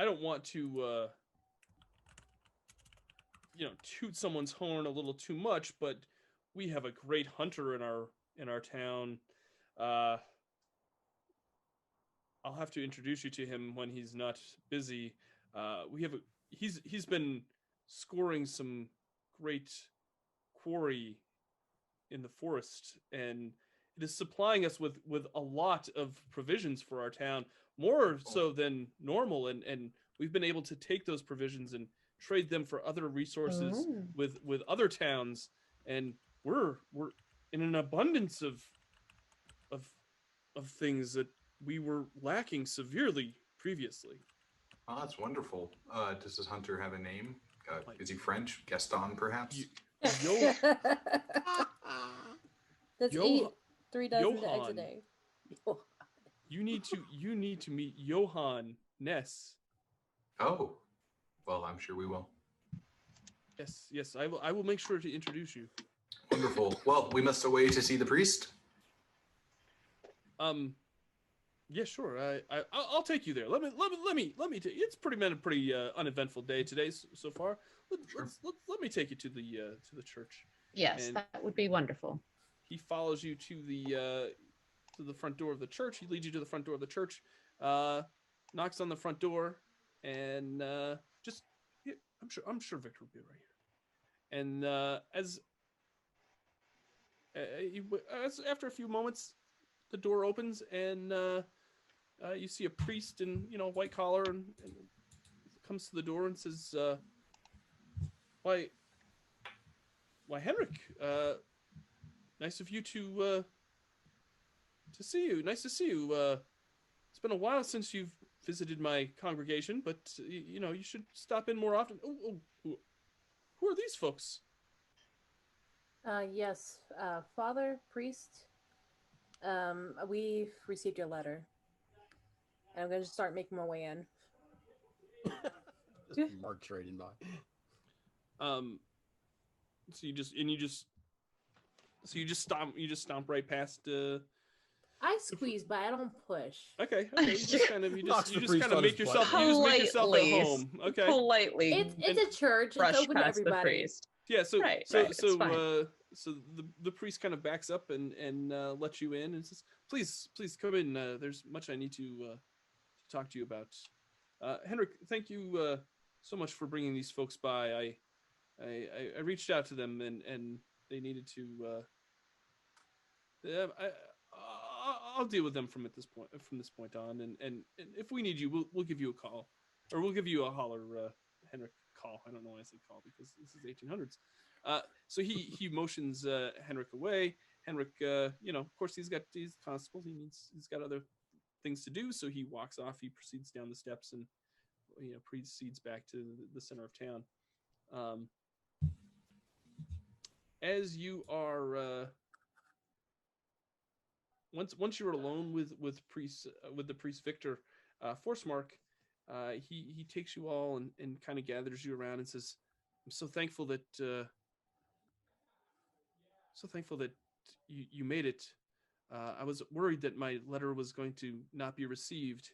don't want to toot someone's horn a little too much, but we have a great hunter in our town. I'll have to introduce you to him when he's not busy. He's been scoring some great quarry in the forest, and it is supplying us with a lot of provisions for our town, more so than normal, and we've been able to take those provisions and trade them for other resources with other towns, and we're in an abundance of things that we were lacking severely previously. Oh, that's wonderful. Does this hunter have a name? Is he French? Gaston, perhaps? That's Yo- 3 dozen eggs a Johann. day. You need to meet Johann Ness. Oh, well, I'm sure we will. Yes, I will make sure to introduce you. Wonderful. Well, we must away to see the priest. Yeah, sure. I'll take you there. Let me. It's been a pretty uneventful day today so far. Let me take you to the church. Yes, And that would be wonderful. he follows you to the front door of the church. He leads you to the front door of the church. Knocks on the front door, and I'm sure Victor will be right here. And as after a few moments, the door opens, and you see a priest in white collar, and comes to the door and says, "Why, Henrik, nice of you to see you. Nice to see you. It's been a while since you've visited my congregation, but you should stop in more often." Who are these folks? Yes, Father, priest, we've received your letter. And I'm going to start making my way in. Just march right in by. So you just stomp right past. I squeeze, but I don't push. Okay. You just kind of Knocks the make priest on his yourself butt. you just make yourself at Politely. home. Okay. Politely It's a church. brush It's open to past the everybody. priest. Yeah. So Right, so right, it's fine. so the priest kind of backs up and lets you in and says, "Please come in. There's much I need to talk to you about." Henrik, thank you so much for bringing these folks by. I reached out to them and they needed to. I'll deal with them from this point on, and if we need you, we'll give you a call, or we'll give you a holler, Henrik. Call. I don't know why I said call because this is 1800s. So he motions Henrik away. Henrik, of course, he's constable. He's got other things to do, so he walks off. He proceeds down the steps and proceeds back to the center of town. As you are once you're alone with the priest Victor, Forcemark, he takes you all and kind of gathers you around and says, "I'm so thankful that you made it. I was worried that my letter was going to not be received.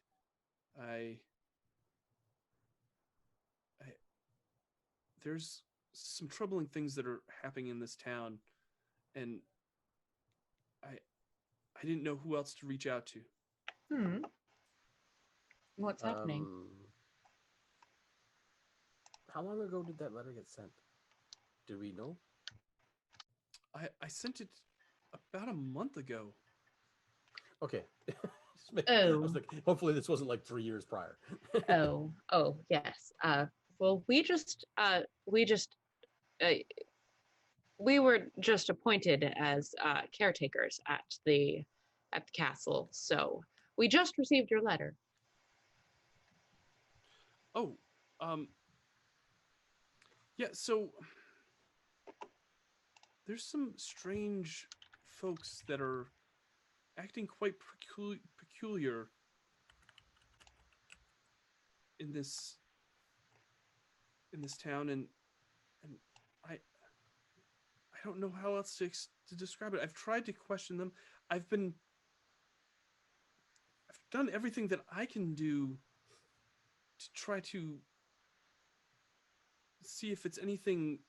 There's some troubling things that are happening in this town, and I didn't know who else to reach out to." What's happening? How long ago did that letter get sent? Do we know? I sent it about a month ago. Okay. Oh. I was like, hopefully this wasn't like 3 years prior. Oh, yes. Well, we were just appointed as caretakers at the castle, so we just received your letter. Oh, yeah. So there's some strange folks that are acting quite peculiar in this town, and I don't know how else to describe it. I've tried to question them. I've done everything that I can do to try to see if it's anything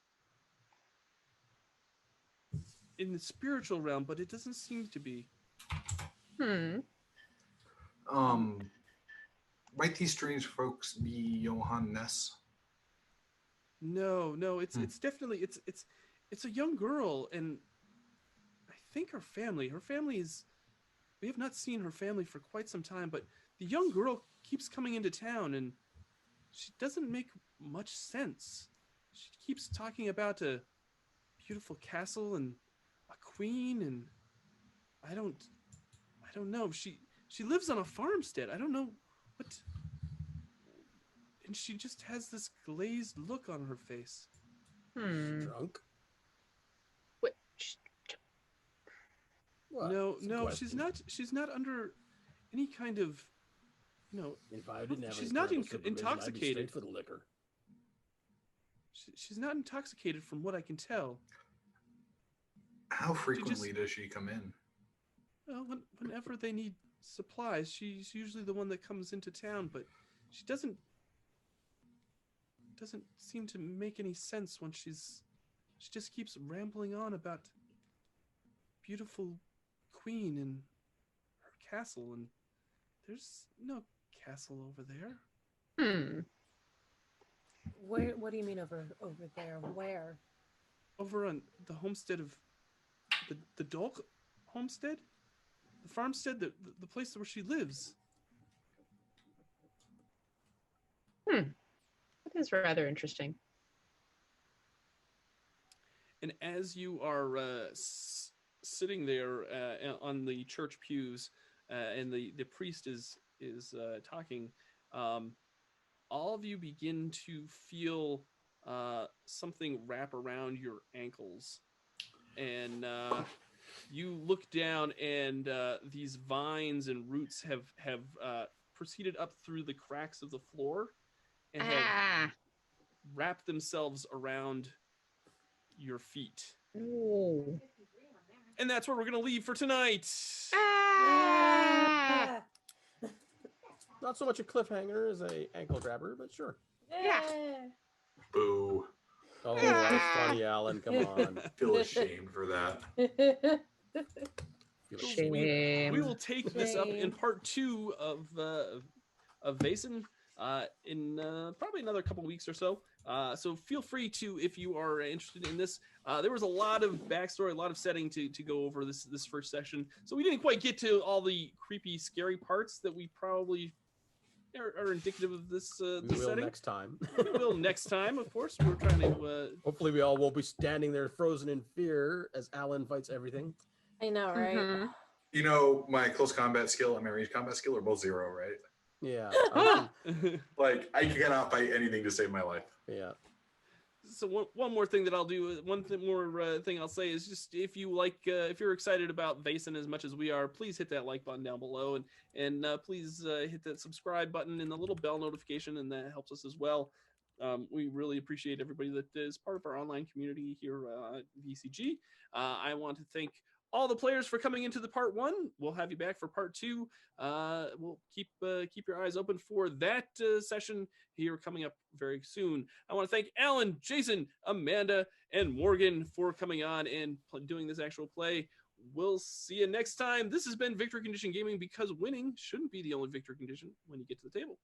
in the spiritual realm, but it doesn't seem to be. Might these strange folks be Johann Ness? No, it's definitely it's a young girl, and I think her family is, we have not seen her family for quite some time, but the young girl keeps coming into town, and she doesn't make much sense. She keeps talking about a beautiful castle and a queen, and I don't know. She lives on a farmstead. I don't know what, and she just has this glazed look on her face. Drunk? What? No, she's not under any kind of, If I didn't have she's any not parental supervision, I'd be intoxicated. straight for the liquor. She's not intoxicated from what I can tell. How frequently does she come in? Well, whenever they need supplies, she's usually the one that comes into town, but she doesn't seem to make any sense when she just keeps rambling on about beautiful queen and her castle, and there's no castle over there. Where? What do you mean over there? Where? Over on the homestead of the Dolk homestead, the farmstead, the place where she lives. That is rather interesting. And as you are sitting there on the church pews, and the priest is talking, all of you begin to feel something wrap around your ankles, and you look down, and these vines and roots have proceeded up through the cracks of the floor and have wrapped themselves around your feet. Ooh. And that's where we're gonna leave for tonight. Not so much a cliffhanger as a ankle grabber, but sure. Yeah. Boo. Oh, that's funny, Alan. Come on. Feel ashamed for that. Shame. We will take this up in part 2 of Vaesen in probably another couple weeks or so. So feel free to, if you are interested in this. There was a lot of backstory, a lot of setting to go over this first session. So we didn't quite get to all the creepy, scary parts that we probably are indicative of this, We this will setting. next time. We will next time, of course. We're trying to. Hopefully, we all won't be standing there frozen in fear as Alan fights everything. I know, right? Mhm. You know, my close combat skill and my range combat skill are both 0, right? Yeah. Like, I cannot fight anything to save my life. Yeah. So one more thing that I'll do, more thing I'll say is just if you like, if you're excited about Vaesen as much as we are, please hit that like button down below, and please hit that subscribe button and the little bell notification, and that helps us as well. We really appreciate everybody that is part of our online community here at VCG. I want to thank all the players for coming into the part 1. We'll have you back for part 2. We'll keep your eyes open for that session here coming up very soon. I want to thank Alan, Jason, Amanda, and Morgan for coming on and doing this actual play. We'll see you next time. This has been Victory Condition Gaming, because winning shouldn't be the only victory condition when you get to the table.